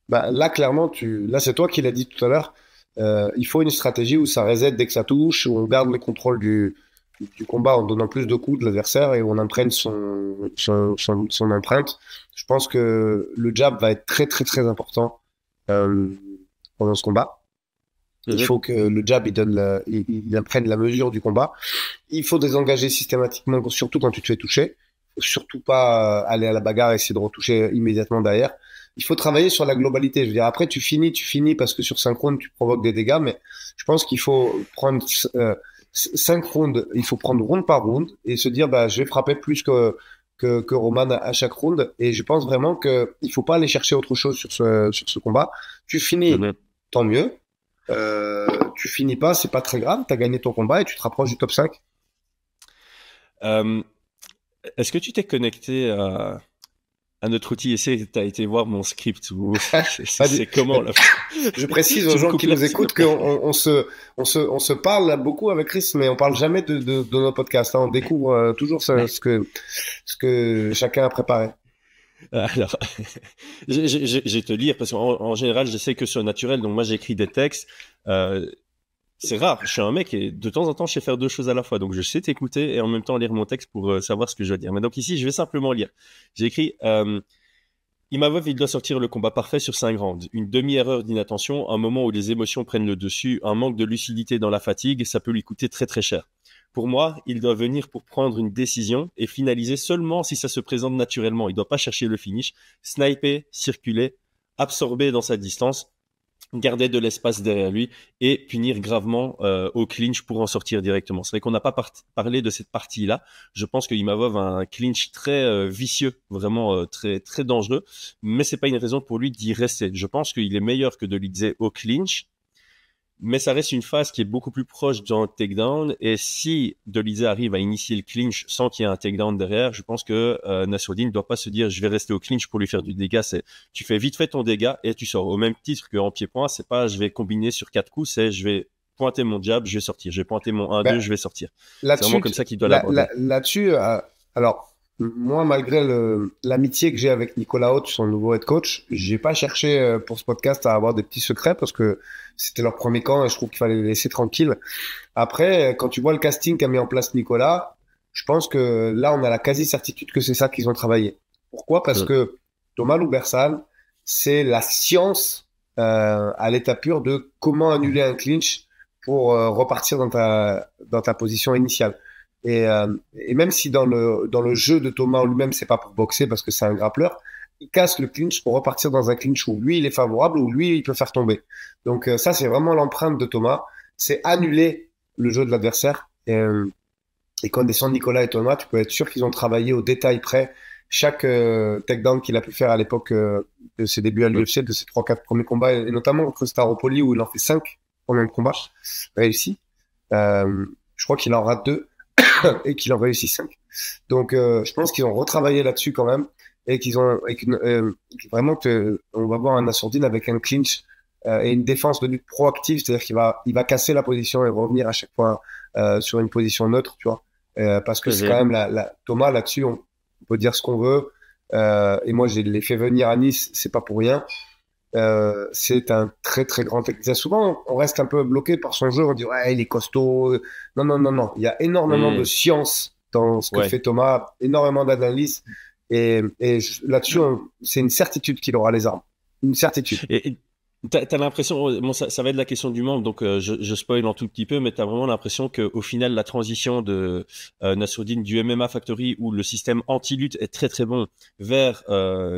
Bah, là, clairement, là, c'est toi qui l'as dit tout à l'heure. Il faut une stratégie où ça reset dès que ça touche, où on garde le contrôle du combat en donnant plus de coups de l'adversaire et où on imprègne son empreinte. Je pense que le jab va être très, très, très important euh, pendant ce combat. Il faut que le jab il imprègne la mesure du combat. Il faut désengager systématiquement, surtout quand tu te fais toucher. Faut surtout pas aller à la bagarre et essayer de retoucher immédiatement derrière. Il faut travailler sur la globalité. Je veux dire, après, tu finis parce que sur 5 rounds, tu provoques des dégâts, mais je pense qu'il faut prendre 5 rounds, il faut prendre round par round et se dire, bah, je vais frapper plus que Roman à chaque round. Et je pense vraiment qu'il faut pas aller chercher autre chose sur ce combat. Tu finis, tant mieux. Tu finis pas, c'est pas très grave. Tu as gagné ton combat et tu te rapproches du top 5. Est-ce que tu t'es connecté à notre outil essai, tu as été voir mon script ou c'est comment là? Je précise aux gens qui nous écoutent qu'on se parle beaucoup avec Chris, mais on parle jamais de nos podcasts, hein. On découvre toujours ce que chacun a préparé. Alors, je vais te lire parce qu'en général, je sais que c'est naturel, donc moi j'écris des textes. C'est rare, je suis un mec et de temps en temps je sais faire deux choses à la fois, donc je sais t'écouter et en même temps lire mon texte pour savoir ce que je dois dire. Mais donc ici, je vais simplement lire. J'ai écrit Imavov, il doit sortir le combat parfait sur 5 rounds. Une demi-erreur d'inattention, un moment où les émotions prennent le dessus, un manque de lucidité dans la fatigue, ça peut lui coûter très très cher. Pour moi, il doit venir pour prendre une décision et finaliser seulement si ça se présente naturellement. Il ne doit pas chercher le finish, sniper, circuler, absorber dans sa distance, garder de l'espace derrière lui et punir gravement au clinch pour en sortir directement. C'est vrai qu'on n'a pas parlé de cette partie-là. Je pense que Imavov a un clinch très vicieux, vraiment très très dangereux, mais c'est pas une raison pour lui d'y rester. Je pense qu'il est meilleur que Dolidze au clinch, mais ça reste une phase qui est beaucoup plus proche d'un takedown. Et si Dolidze arrive à initier le clinch sans qu'il y ait un takedown derrière, je pense que Nassourdine ne doit pas se dire je vais rester au clinch pour lui faire du dégât. C'est tu fais vite fait ton dégât et tu sors. Au même titre qu'en pied-point, c'est pas je vais combiner sur 4 coups, c'est je vais pointer mon jab, je vais sortir. Je vais pointer mon 1-2, je vais sortir. C'est vraiment comme ça qu'il doit l'aborder. Là-dessus, alors Moi, malgré l'amitié que j'ai avec Nicolas Haute, son nouveau head coach, j'ai pas cherché pour ce podcast à avoir des petits secrets parce que c'était leur premier camp et je trouve qu'il fallait les laisser tranquilles. Après, quand tu vois le casting qu'a mis en place Nicolas, je pense que là, on a la quasi-certitude que c'est ça qu'ils ont travaillé. Pourquoi? Parce que Thomas Loubersan, c'est la science à l'état pur de comment annuler un clinch pour repartir dans ta position initiale. Et même si dans le jeu de Thomas en lui-même, c'est pas pour boxer parce que c'est un grappleur, il casse le clinch pour repartir dans un clinch où lui, il est favorable, où lui, il peut faire tomber. Donc ça, c'est vraiment l'empreinte de Thomas. C'est annuler le jeu de l'adversaire. Et connaissant Nicolas et Thomas, tu peux être sûr qu'ils ont travaillé au détail près chaque takedown qu'il a pu faire à l'époque de ses débuts à l'UFC, de ses 3-4 premiers combats, et notamment contre Staropoli où il en fait 5 pendant le combat réussi. Je crois qu'il en rate 2 et qu'il en réussit 5. Donc je pense qu'ils ont retravaillé là-dessus quand même et qu'ils ont vraiment que on va voir un Assourdine avec un clinch et une défense de lutte proactive, c'est-à-dire il va casser la position et revenir à chaque fois sur une position neutre, tu vois. Parce que c'est quand même Thomas là-dessus, on peut dire ce qu'on veut. Et moi, je l'ai fait venir à Nice, c'est pas pour rien. C'est un très très grand technicien. Souvent, on reste un peu bloqué par son jeu. On dit ouais, il est costaud. Non, non, non, non. Il y a énormément de science dans ce que fait Thomas, énormément d'analyse. Et là-dessus, c'est une certitude qu'il aura les armes. Une certitude. Et t'as l'impression, bon, ça va être la question du membre, donc je spoil un tout petit peu, mais t'as vraiment l'impression qu'au final, la transition de Nassourdine du MMA Factory, où le système anti-lutte est très très bon, vers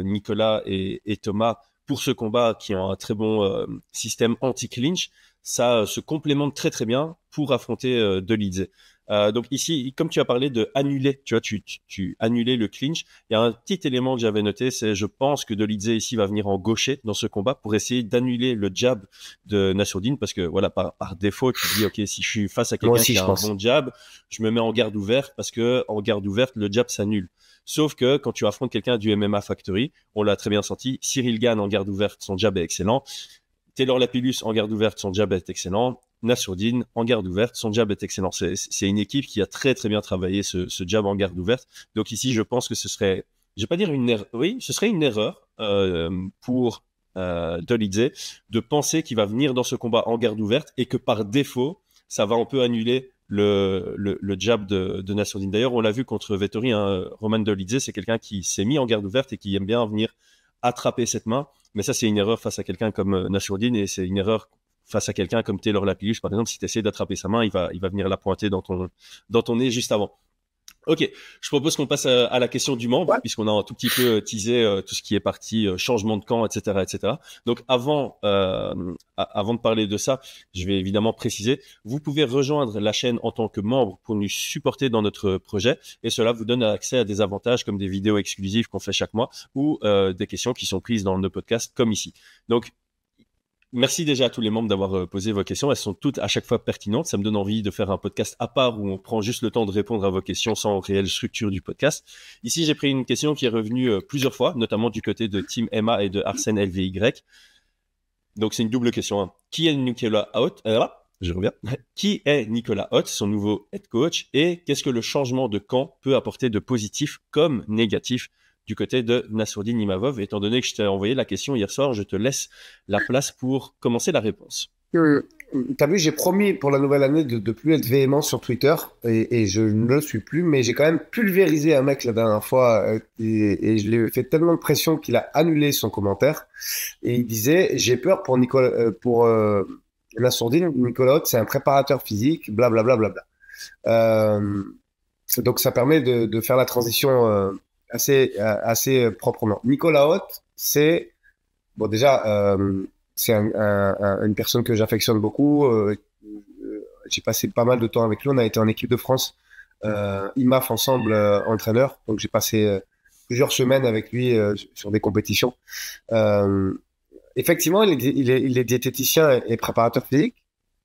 Nicolas et Thomas, pour ce combat qui ont un très bon système anti-clinch, ça se complémente très très bien pour affronter Dolidze. Donc ici, comme tu as parlé de annuler, tu vois, tu annulais le clinch. Il y a un petit élément que j'avais noté, c'est je pense que Dolidze ici va venir en gaucher dans ce combat pour essayer d'annuler le jab de Nassourdine parce que voilà, par défaut, tu te dis ok, si je suis face à quelqu'un qui a un bon jab, je me mets en garde ouverte parce que en garde ouverte, le jab s'annule. Sauf que quand tu affrontes quelqu'un du MMA Factory, on l'a très bien senti, Cyril Gane en garde ouverte, son jab est excellent. Taylor Lapillus en garde ouverte, son jab est excellent. Nassourdine en garde ouverte, son jab est excellent. C'est une équipe qui a très très bien travaillé ce jab en garde ouverte. Donc ici, je pense que ce serait, je vais pas dire une erreur, oui, ce serait une erreur pour Dolidze de penser qu'il va venir dans ce combat en garde ouverte et que par défaut, ça va un peu annuler le jab de Nassourdine. D'ailleurs, on l'a vu contre Vettori, hein, Roman Dolidze, c'est quelqu'un qui s'est mis en garde ouverte et qui aime bien venir attraper cette main. Mais ça, c'est une erreur face à quelqu'un comme Nassourdine et c'est une erreur face à quelqu'un comme Taylor Lapillus, par exemple. Si tu essaies d'attraper sa main, il va venir la pointer dans ton nez juste avant. Ok, je propose qu'on passe à la question du membre, puisqu'on a un tout petit peu teasé tout ce qui est parti changement de camp, etc., etc. Donc avant de parler de ça, je vais évidemment préciser, vous pouvez rejoindre la chaîne en tant que membre pour nous supporter dans notre projet, et cela vous donne accès à des avantages comme des vidéos exclusives qu'on fait chaque mois ou des questions qui sont prises dans nos podcasts comme ici. Donc merci déjà à tous les membres d'avoir posé vos questions. Elles sont toutes à chaque fois pertinentes. Ça me donne envie de faire un podcast à part où on prend juste le temps de répondre à vos questions sans réelle structure du podcast. Ici, j'ai pris une question qui est revenue plusieurs fois, notamment du côté de Team Emma et de Arsène LVY. Donc, c'est une double question. Hein. Qui est Nicolas Haute je reviens. Qui est Nicolas Haute, son nouveau head coach, et qu'est-ce que le changement de camp peut apporter de positif comme négatif du côté de Nassourdine Imavov? Étant donné que je t'ai envoyé la question hier soir, je te laisse la place pour commencer la réponse. T'as vu, j'ai promis pour la nouvelle année de plus être véhément sur Twitter et je ne le suis plus, mais j'ai quand même pulvérisé un mec la dernière fois et je lui ai fait tellement de pression qu'il a annulé son commentaire et il disait j'ai peur pour Nassourdine, Nicolas Haute, c'est un préparateur physique, blablabla. Donc ça permet de faire la transition assez proprement. Nicolas Haute, c'est bon déjà c'est une personne que j'affectionne beaucoup. J'ai passé pas mal de temps avec lui. On a été en équipe de France, IMAF ensemble, entraîneur. Donc j'ai passé plusieurs semaines avec lui sur des compétitions. Effectivement, il est diététicien et préparateur physique,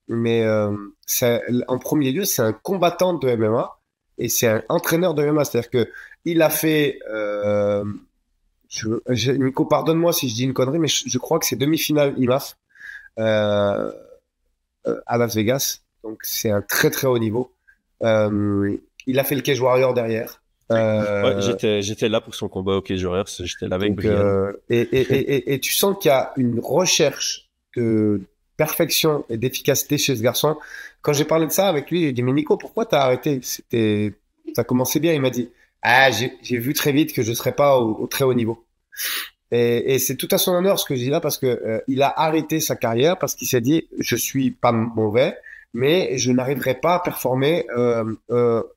mais en premier lieu, c'est un combattant de MMA et c'est un entraîneur de MMA. C'est-à-dire que il a fait Nico, pardonne-moi si je dis une connerie, mais je crois que c'est demi-finale IMAF à Las Vegas. Donc, c'est un très, très haut niveau. Il a fait le Cage Warrior derrière. Ouais, Euh, j'étais là pour son combat au Cage Warriors, j'étais là avec donc, Brian. et tu sens qu'il y a une recherche de perfection et d'efficacité chez ce garçon. Quand j'ai parlé de ça avec lui, j'ai dit, mais Nico, pourquoi t'as arrêté? Ça commençait bien. Il m'a dit, ah, j'ai vu très vite que je serais pas au très haut niveau. Et c'est tout à son honneur ce que je dis là parce que il a arrêté sa carrière parce qu'il s'est dit je suis pas mauvais mais je n'arriverai pas à performer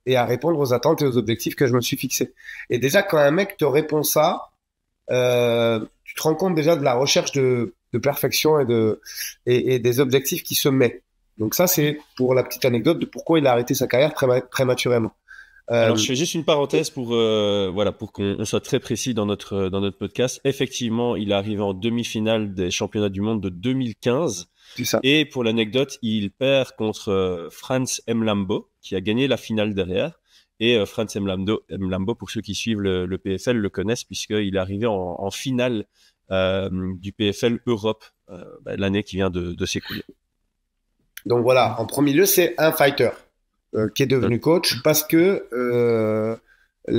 et à répondre aux attentes et aux objectifs que je me suis fixés. Et déjà quand un mec te répond ça, tu te rends compte déjà de la recherche de perfection et des objectifs qu'il se met. Donc ça c'est pour la petite anecdote de pourquoi il a arrêté sa carrière prématurément. Alors, Euh, je fais juste une parenthèse pour voilà pour qu'on soit très précis dans notre podcast. Effectivement, il est arrivé en demi-finale des championnats du monde de 2015 c'est ça. et pour l'anecdote, il perd contre Franz Mlambo qui a gagné la finale derrière. Et Franz Mlambo, pour ceux qui suivent le PFL, le connaissent puisqu'il est arrivé en finale du PFL Europe l'année qui vient de s'écouler. Donc voilà, en premier lieu, c'est un fighter qui est devenu coach parce que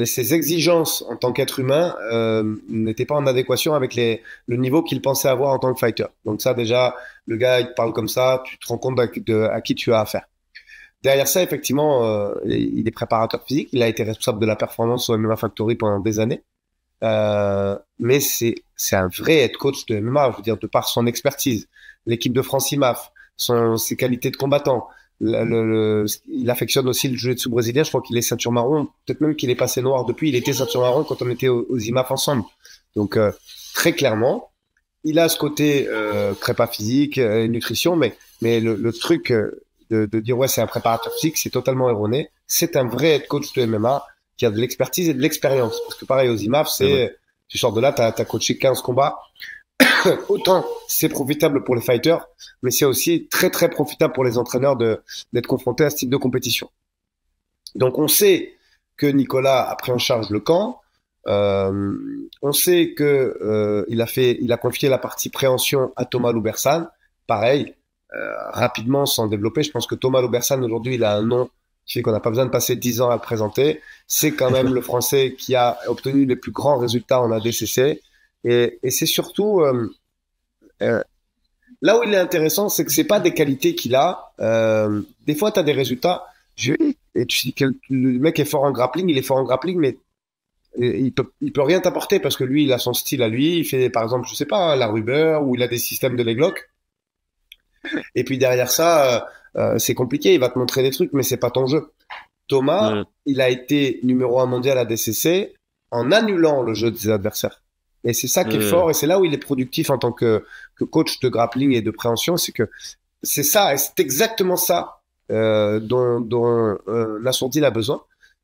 ses exigences en tant qu'être humain n'étaient pas en adéquation avec le niveau qu'il pensait avoir en tant que fighter. Donc ça déjà, le gars, il te parle comme ça, tu te rends compte à qui tu as affaire. Derrière ça, effectivement, il est préparateur physique, il a été responsable de la performance au MMA Factory pendant des années. Mais c'est un vrai head coach de MMA, je veux dire, de par son expertise, l'équipe de France IMAF, ses qualités de combattant. Il affectionne aussi le jiu-jitsu brésilien. Je crois qu'il est ceinture marron. Peut-être même qu'il est passé noir depuis. Il était ceinture marron quand on était aux IMAF ensemble. Donc très clairement, il a ce côté prépa physique, nutrition, mais le truc de dire ouais c'est un préparateur physique, c'est totalement erroné. C'est un vrai head coach de MMA qui a de l'expertise et de l'expérience. Parce que pareil aux IMAF, tu sors de là, t'as coaché 15 combats. Autant c'est profitable pour les fighters, mais c'est aussi très très profitable pour les entraîneurs d'être confrontés à ce type de compétition. Donc on sait que Nicolas a pris en charge le camp. On sait que il a confié la partie préhension à Thomas Loubersan. Pareil, rapidement sans développer. Je pense que Thomas Loubersan aujourd'hui il a un nom qui fait qu'on n'a pas besoin de passer 10 ans à le présenter. C'est quand même le Français qui a obtenu les plus grands résultats en ADCC. Et c'est surtout là où il est intéressant, c'est que c'est pas des qualités qu'il a. Des fois, tu as des résultats. Et tu dis que le mec est fort en grappling, il est fort en grappling, mais il peut rien t'apporter parce que lui, il a son style à lui. Il fait, par exemple, je sais pas, la rubber ou il a des systèmes de leg lock. Et puis derrière ça, c'est compliqué. Il va te montrer des trucs, mais c'est pas ton jeu. Thomas, il a été numéro 1 mondial à DCC en annulant le jeu de ses adversaires. Et c'est ça qui est fort, et c'est là où il est productif en tant que coach de grappling et de préhension, c'est que c'est ça, et c'est exactement ça dont Nassourdine a besoin.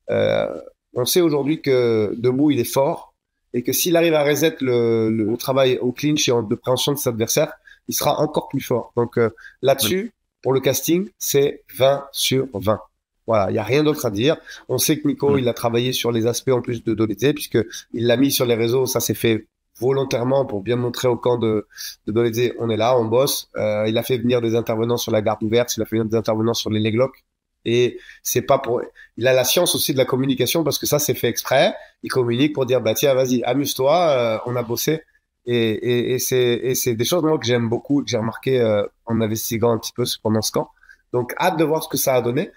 On sait aujourd'hui que debout, il est fort, et que s'il arrive à reset le travail au clinch et de préhension de ses adversaires, il sera encore plus fort. Donc là-dessus, pour le casting, c'est 20 sur 20. Voilà, il n'y a rien d'autre à dire. On sait que Nico, il a travaillé sur les aspects en plus de Dolidze, puisqu'il l'a mis sur les réseaux. Ça s'est fait volontairement pour bien montrer au camp de Dolidze, on est là, on bosse. Il a fait venir des intervenants sur la garde ouverte, il a fait venir des intervenants sur les leg locks. Et c'est pas pour... Il a la science aussi de la communication, parce que ça, c'est fait exprès. Il communique pour dire, bah tiens, vas-y, amuse-toi, on a bossé. Et c'est des choses, moi, que j'aime beaucoup, que j'ai remarqué en investiguant un petit peu pendant ce camp. Donc, hâte de voir ce que ça a donné.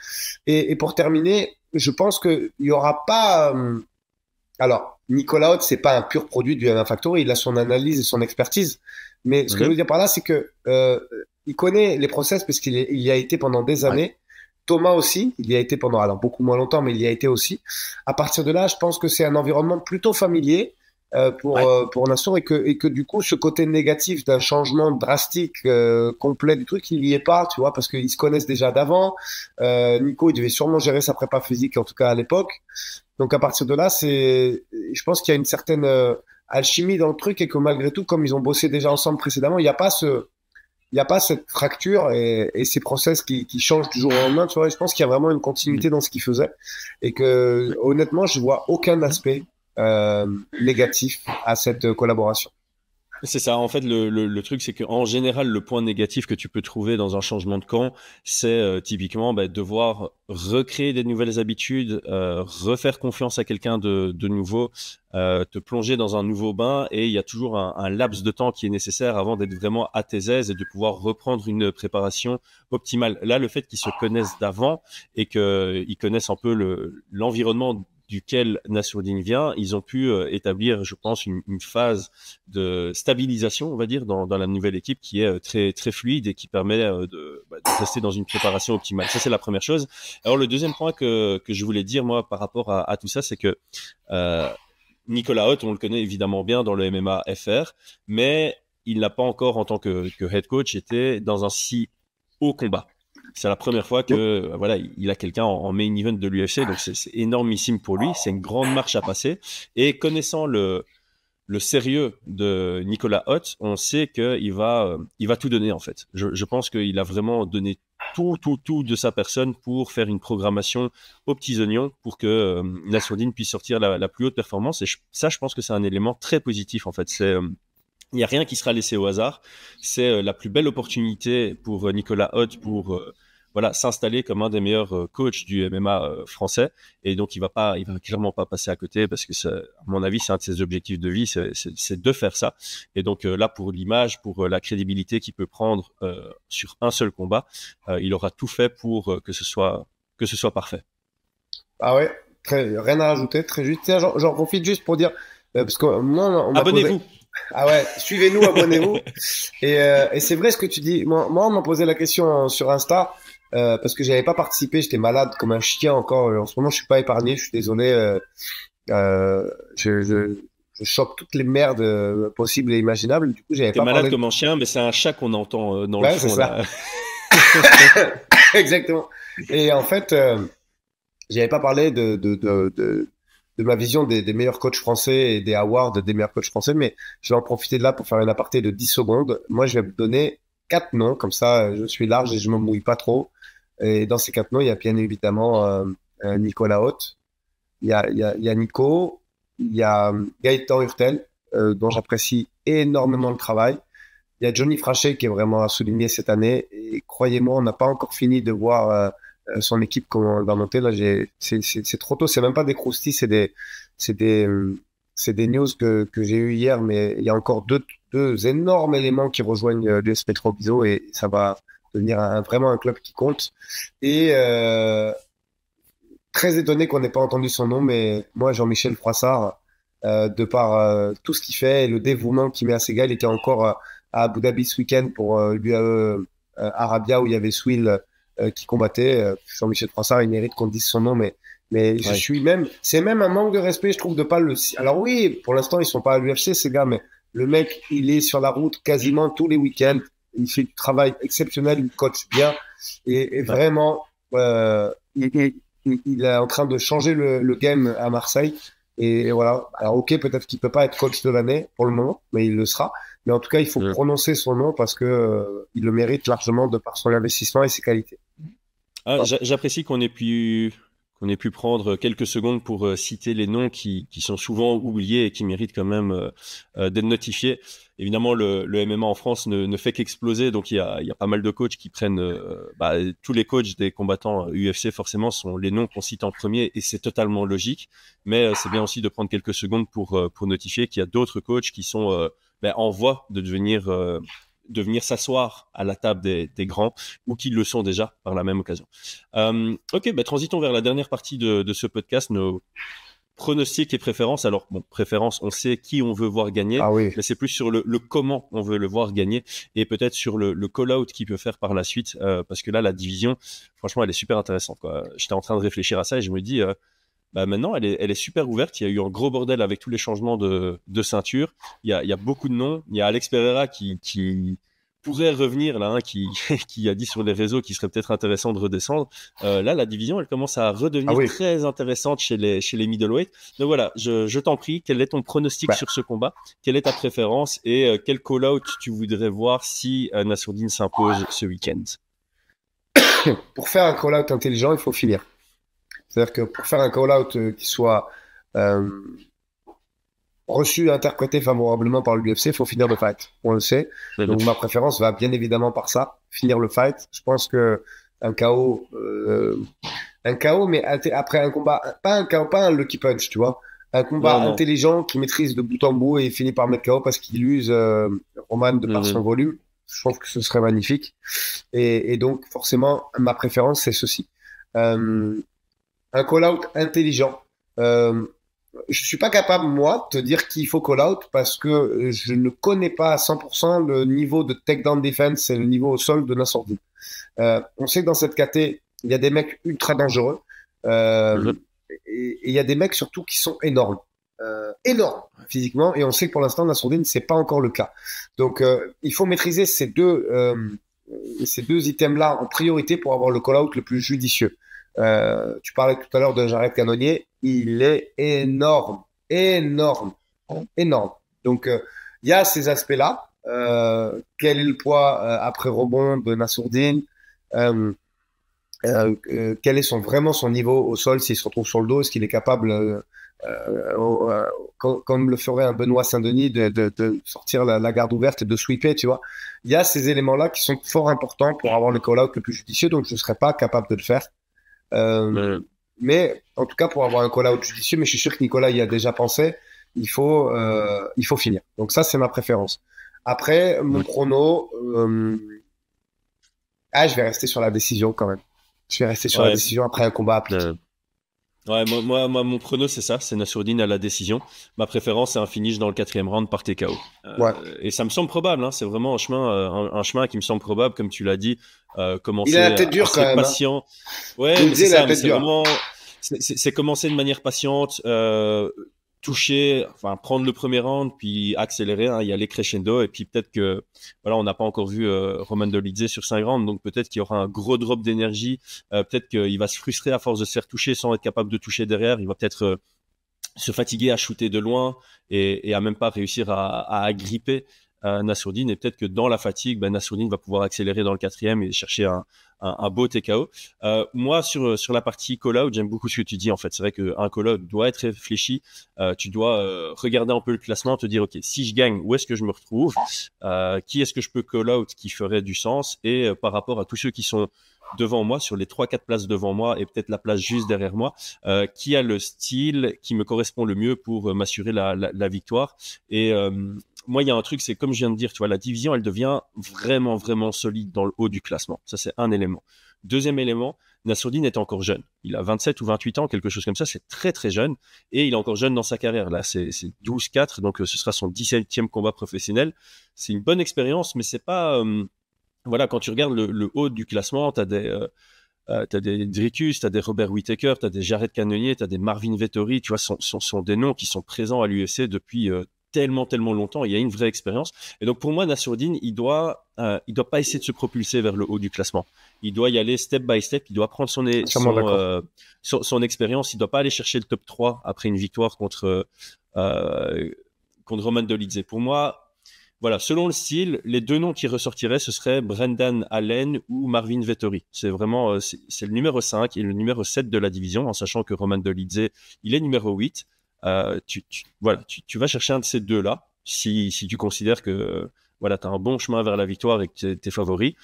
Et pour terminer, je pense qu'il n'y aura pas... alors, Nicolas Haute, c'est pas un pur produit du MMA Factory. Il a son analyse et son expertise. Mais ce que je veux dire par là, c'est que il connaît les process parce qu'il y a été pendant des années. Ouais. Thomas aussi, il y a été pendant, alors beaucoup moins longtemps, mais il y a été aussi. À partir de là, je pense que c'est un environnement plutôt familier pour Nassour et que du coup ce côté négatif d'un changement drastique complet du truc il y est pas, tu vois, parce qu'ils se connaissent déjà d'avant. Nico il devait sûrement gérer sa prépa physique en tout cas à l'époque, donc à partir de là je pense qu'il y a une certaine alchimie dans le truc et que malgré tout comme ils ont bossé déjà ensemble précédemment, il n'y a pas cette fracture et ces process qui changent du jour au lendemain, tu vois. Je pense qu'il y a vraiment une continuité dans ce qu'ils faisaient et que honnêtement je vois aucun aspect négatif à cette collaboration. C'est ça. En fait, le truc, c'est qu'en général, le point négatif que tu peux trouver dans un changement de camp, c'est typiquement devoir recréer des nouvelles habitudes, refaire confiance à quelqu'un de nouveau, te plonger dans un nouveau bain, et il y a toujours un laps de temps qui est nécessaire avant d'être vraiment à tes aises et de pouvoir reprendre une préparation optimale. Là, le fait qu'ils se connaissent d'avant et qu'ils connaissent un peu l'environnement duquel Nassourdine vient, ils ont pu établir, je pense, une phase de stabilisation, on va dire, dans la nouvelle équipe qui est très très fluide et qui permet de rester dans une préparation optimale. Ça, c'est la première chose. Alors, le deuxième point que je voulais dire, moi, par rapport à tout ça, c'est que Nicolas Hoth, on le connaît évidemment bien dans le MMA FR, mais il n'a pas encore, en tant que head coach, été dans un si haut combat. C'est la première fois que voilà, il a quelqu'un en main event de l'UFC, donc c'est énormissime pour lui. C'est une grande marche à passer. Et connaissant le sérieux de Nicolas Hoth, on sait qu'il va tout donner en fait. Je pense qu'il a vraiment donné tout de sa personne pour faire une programmation aux petits oignons pour que Nassourdine puisse sortir la plus haute performance. Et ça, je pense que c'est un élément très positif en fait. Il n'y a rien qui sera laissé au hasard. C'est la plus belle opportunité pour Nicolas Hoth pour voilà, s'installer comme un des meilleurs coachs du MMA français. Et donc, il va clairement pas passer à côté parce que, à mon avis, c'est un de ses objectifs de vie, c'est de faire ça. Et donc, là, pour l'image, pour la crédibilité qu'il peut prendre sur un seul combat, il aura tout fait pour que ce soit parfait. Ah ouais, rien à rajouter, très juste. Tiens, j'en profite juste pour dire, parce que moi, on m'a Abonnez-vous. Ah ouais, suivez-nous, abonnez-vous. Et c'est vrai ce que tu dis. Moi, on m'a posé la question sur Insta parce que j'avais pas participé, j'étais malade comme un chien encore. En ce moment, je suis pas épargné, je suis désolé. Je chope toutes les merdes possibles et imaginables. Du coup, j'avais T'es pas malade parlé. comme un chien, mais c'est un chat qu'on entend dans le Ouais, c'est fond ça. là. Exactement. Et en fait, j'avais pas parlé de ma vision des meilleurs coachs français et des awards des meilleurs coachs français, mais je vais en profiter de là pour faire une aparté de 10 secondes. Moi, je vais vous donner 4 noms, comme ça, je suis large et je me mouille pas trop. Et dans ces 4 noms, il y a bien évidemment Nicolas Hoth, il y a Nico, il y a Gaëtan Hurtel, dont j'apprécie énormément le travail. Il y a Johnny Frachet qui est vraiment à souligner cette année. Et croyez-moi, on n'a pas encore fini de voir son équipe comment on va monter. Là, c'est trop tôt. C'est même pas des croustilles, c'est des, c'est des news que j'ai eu hier. Mais il y a encore deux énormes éléments qui rejoignent l'US Petroviso et ça va devenir vraiment un club qui compte. Et très étonné qu'on n'ait pas entendu son nom, mais moi, Jean-Michel Froissart, de par tout ce qu'il fait et le dévouement qu'il met à ses gars, il était encore à Abu Dhabi ce week-end pour l'UAE Arabia où il y avait Swill qui combattait. Jean-Michel Froissart, il mérite qu'on dise son nom, mais je Ouais. suis même, c'est même un manque de respect, je trouve, de pas le. Alors oui, pour l'instant, ils sont pas à l'UFC, ces gars, mais le mec, il est sur la route quasiment tous les week-ends. Il fait du travail exceptionnel, il coach bien et vraiment, il est en train de changer le game à Marseille. Et voilà. Alors, ok, peut-être qu'il peut pas être coach de l'année pour le moment, mais il le sera. Mais en tout cas, il faut prononcer son nom parce que il le mérite largement de par son investissement et ses qualités. Ah, j'apprécie qu'on ait pu prendre quelques secondes pour citer les noms qui sont souvent oubliés et qui méritent quand même d'être notifiés. Évidemment, le MMA en France ne fait qu'exploser, donc il y a pas mal de coachs qui prennent tous les coachs des combattants UFC forcément sont les noms qu'on cite en premier et c'est totalement logique. Mais c'est bien aussi de prendre quelques secondes pour notifier qu'il y a d'autres coachs qui sont en voie de de venir s'asseoir à la table des grands ou qui le sont déjà par la même occasion. Ok, transitons vers la dernière partie de ce podcast, nos pronostics et préférences. Alors, bon, préférences, on sait qui on veut voir gagner, Ah oui. mais c'est plus sur le comment on veut le voir gagner et peut-être sur le call-out qu'il peut faire par la suite, parce que là, la division, franchement, elle est super intéressante, quoi. J'étais en train de réfléchir à ça et je me dis... maintenant, elle est super ouverte. Il y a eu un gros bordel avec tous les changements de ceinture. Il y a beaucoup de noms. Il y a Alex Pereira qui pourrait revenir là, qui a dit sur les réseaux qu'il serait peut-être intéressant de redescendre. Là, la division, elle commence à redevenir très intéressante chez les middleweight. Donc voilà, je t'en prie, quel est ton pronostic sur ce combat? Quelle est ta préférence et quel call-out tu voudrais voir si Nassourdine s'impose ce week-end? Pour faire un call-out intelligent, il faut finir. C'est-à-dire que pour faire un call-out qui soit reçu et interprété favorablement par l'UFC, il faut finir le fight. On le sait. Donc ma préférence va bien évidemment par ça, finir le fight. Je pense que un KO, mais après un combat, pas un KO, pas un lucky punch, tu vois. Un combat Non. intelligent qui maîtrise de bout en bout et finit par mettre KO parce qu'il use Roman de par son volume. Je trouve que ce serait magnifique. Et donc, forcément, ma préférence, c'est ceci. Un call-out intelligent. Je suis pas capable, moi, de te dire qu'il faut call-out parce que je ne connais pas à 100% le niveau de takedown defense et le niveau au sol de Nassourdine. On sait que dans cette KT, il y a des mecs ultra dangereux. Et il y a des mecs surtout qui sont énormes. Énormes physiquement. Et on sait que pour l'instant, Nassourdine, c'est pas encore le cas. Donc, il faut maîtriser ces deux items-là en priorité pour avoir le call-out le plus judicieux. Tu parlais tout à l'heure de Jared Cannonier. Il est énorme. Donc, il y a ces aspects-là. Quel est le poids après rebond de Nassourdine? Quel est vraiment son niveau au sol s'il se retrouve sur le dos? Est-ce qu'il est capable, comme le ferait un Benoît Saint-Denis, de sortir la garde ouverte et de sweeper, tu vois? Il y a ces éléments-là qui sont fort importants pour avoir le call-out le plus judicieux, donc je ne serais pas capable de le faire. Mais en tout cas, pour avoir un call-out judicieux, mais je suis sûr que Nicolas y a déjà pensé, il faut finir. Donc ça, c'est ma préférence. Après, mon prono, je vais rester sur la décision quand même. Je vais rester sur la décision après un combat appliqué. Moi, mon prono, c'est ça, c'est Nassourdine à la décision. Ma préférence, c'est un finish dans le 4e round par TKO. Et ça me semble probable, hein, c'est vraiment un chemin qui me semble probable, comme tu l'as dit. Commencer il a la tête dure quand même. Patient. Ouais, mais c'est ça, mais c'est vraiment, c'est commencer de manière patiente, toucher, enfin prendre le premier round, puis accélérer, hein, y aller crescendo, et puis peut-être que voilà, on n'a pas encore vu Roman Dolidze sur 5 rounds, donc peut-être qu'il y aura un gros drop d'énergie, peut-être qu'il va se frustrer à force de se faire toucher sans être capable de toucher derrière, il va peut-être se fatiguer à shooter de loin et à même pas réussir à agripper Nassourdine, et peut-être que dans la fatigue, Nassourdine va pouvoir accélérer dans le 4e et chercher un beau TKO. Moi, sur la partie call-out, j'aime beaucoup ce que tu dis. En fait, c'est vrai qu'un call-out doit être réfléchi. Tu dois regarder un peu le classement, te dire, ok, si je gagne, où est-ce que je me retrouve? Qui est-ce que je peux call-out qui ferait du sens? Et par rapport à tous ceux qui sont devant moi, sur les 3-4 places devant moi et peut-être la place juste derrière moi, qui a le style qui me correspond le mieux pour m'assurer la victoire. Et moi, il y a un truc, c'est comme je viens de dire, tu vois, la division, elle devient vraiment, vraiment solide dans le haut du classement. Ça, c'est un élément. Deuxième élément, Nassourdine est encore jeune. Il a 27 ou 28 ans, quelque chose comme ça. C'est très, très jeune. Et il est encore jeune dans sa carrière. Là, c'est 12-4. Donc, ce sera son 17e combat professionnel. C'est une bonne expérience, mais c'est pas... voilà, quand tu regardes le haut du classement, t'as des Dricus, t'as des Robert Whittaker, t'as des Jared Cannonier, t'as des Marvin Vettori, tu vois, sont des noms qui sont présents à l'UFC depuis tellement longtemps. Il y a une vraie expérience. Et donc pour moi, Nassourdine, il doit pas essayer de se propulser vers le haut du classement. Il doit y aller step by step. Il doit prendre son expérience. Il doit pas aller chercher le top 3 après une victoire contre Roman Dolidze. Pour moi, voilà, selon le style, les deux noms qui ressortiraient, ce seraient Brendan Allen ou Marvin Vettori. C'est vraiment, c'est le numéro 5 et le numéro 7 de la division, en sachant que Roman Dolidze, il est numéro 8. Tu vas chercher un de ces deux-là, si tu considères que voilà, tu as un bon chemin vers la victoire et que tu es favori,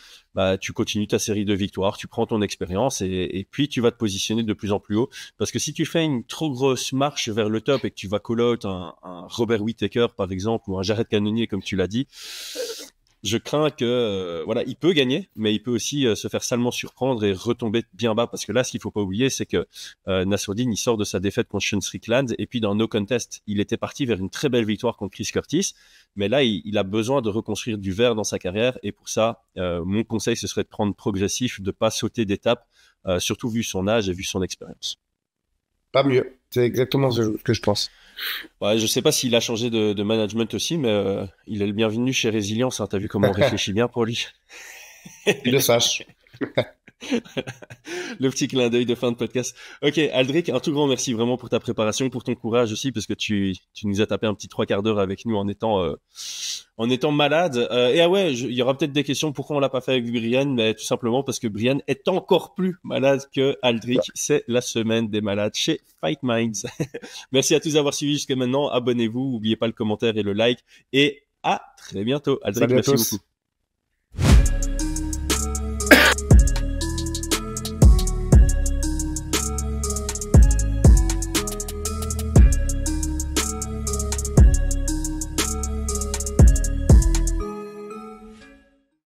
tu continues ta série de victoires, tu prends ton expérience et puis tu vas te positionner de plus en plus haut. Parce que si tu fais une trop grosse marche vers le top et que tu vas call-out un Robert Whittaker, par exemple, ou un Jared Cannonier, comme tu l'as dit, je crains que voilà, il peut gagner, mais il peut aussi se faire salement surprendre et retomber bien bas. Parce que là, ce qu'il faut pas oublier, c'est que Nassourdine, il sort de sa défaite contre Sean Strickland, et puis dans No Contest, il était parti vers une très belle victoire contre Chris Curtis. Mais là, il a besoin de reconstruire du vert dans sa carrière, et pour ça, mon conseil, ce serait de prendre progressif, de pas sauter d'étape, surtout vu son âge et vu son expérience. Pas mieux. C'est exactement ce que je pense. Ouais, je sais pas s'il a changé de management aussi, mais il est le bienvenu chez Résilience. Hein. T'as vu comment on réfléchit bien pour lui? Il le sache. Le petit clin d'œil de fin de podcast. Ok, Aldric, un tout grand merci vraiment pour ta préparation, pour ton courage aussi, parce que tu nous as tapé un petit 3/4 d'heure avec nous en étant malade. Et ah ouais, il y aura peut-être des questions pourquoi on l'a pas fait avec Brian, mais tout simplement parce que Brian est encore plus malade que Aldric. C'est la semaine des malades chez Fight Minds. Merci à tous d'avoir suivi jusqu'à maintenant. Abonnez-vous, n'oubliez pas le commentaire et le like. Et à très bientôt. Aldric, Salut à merci tous. beaucoup.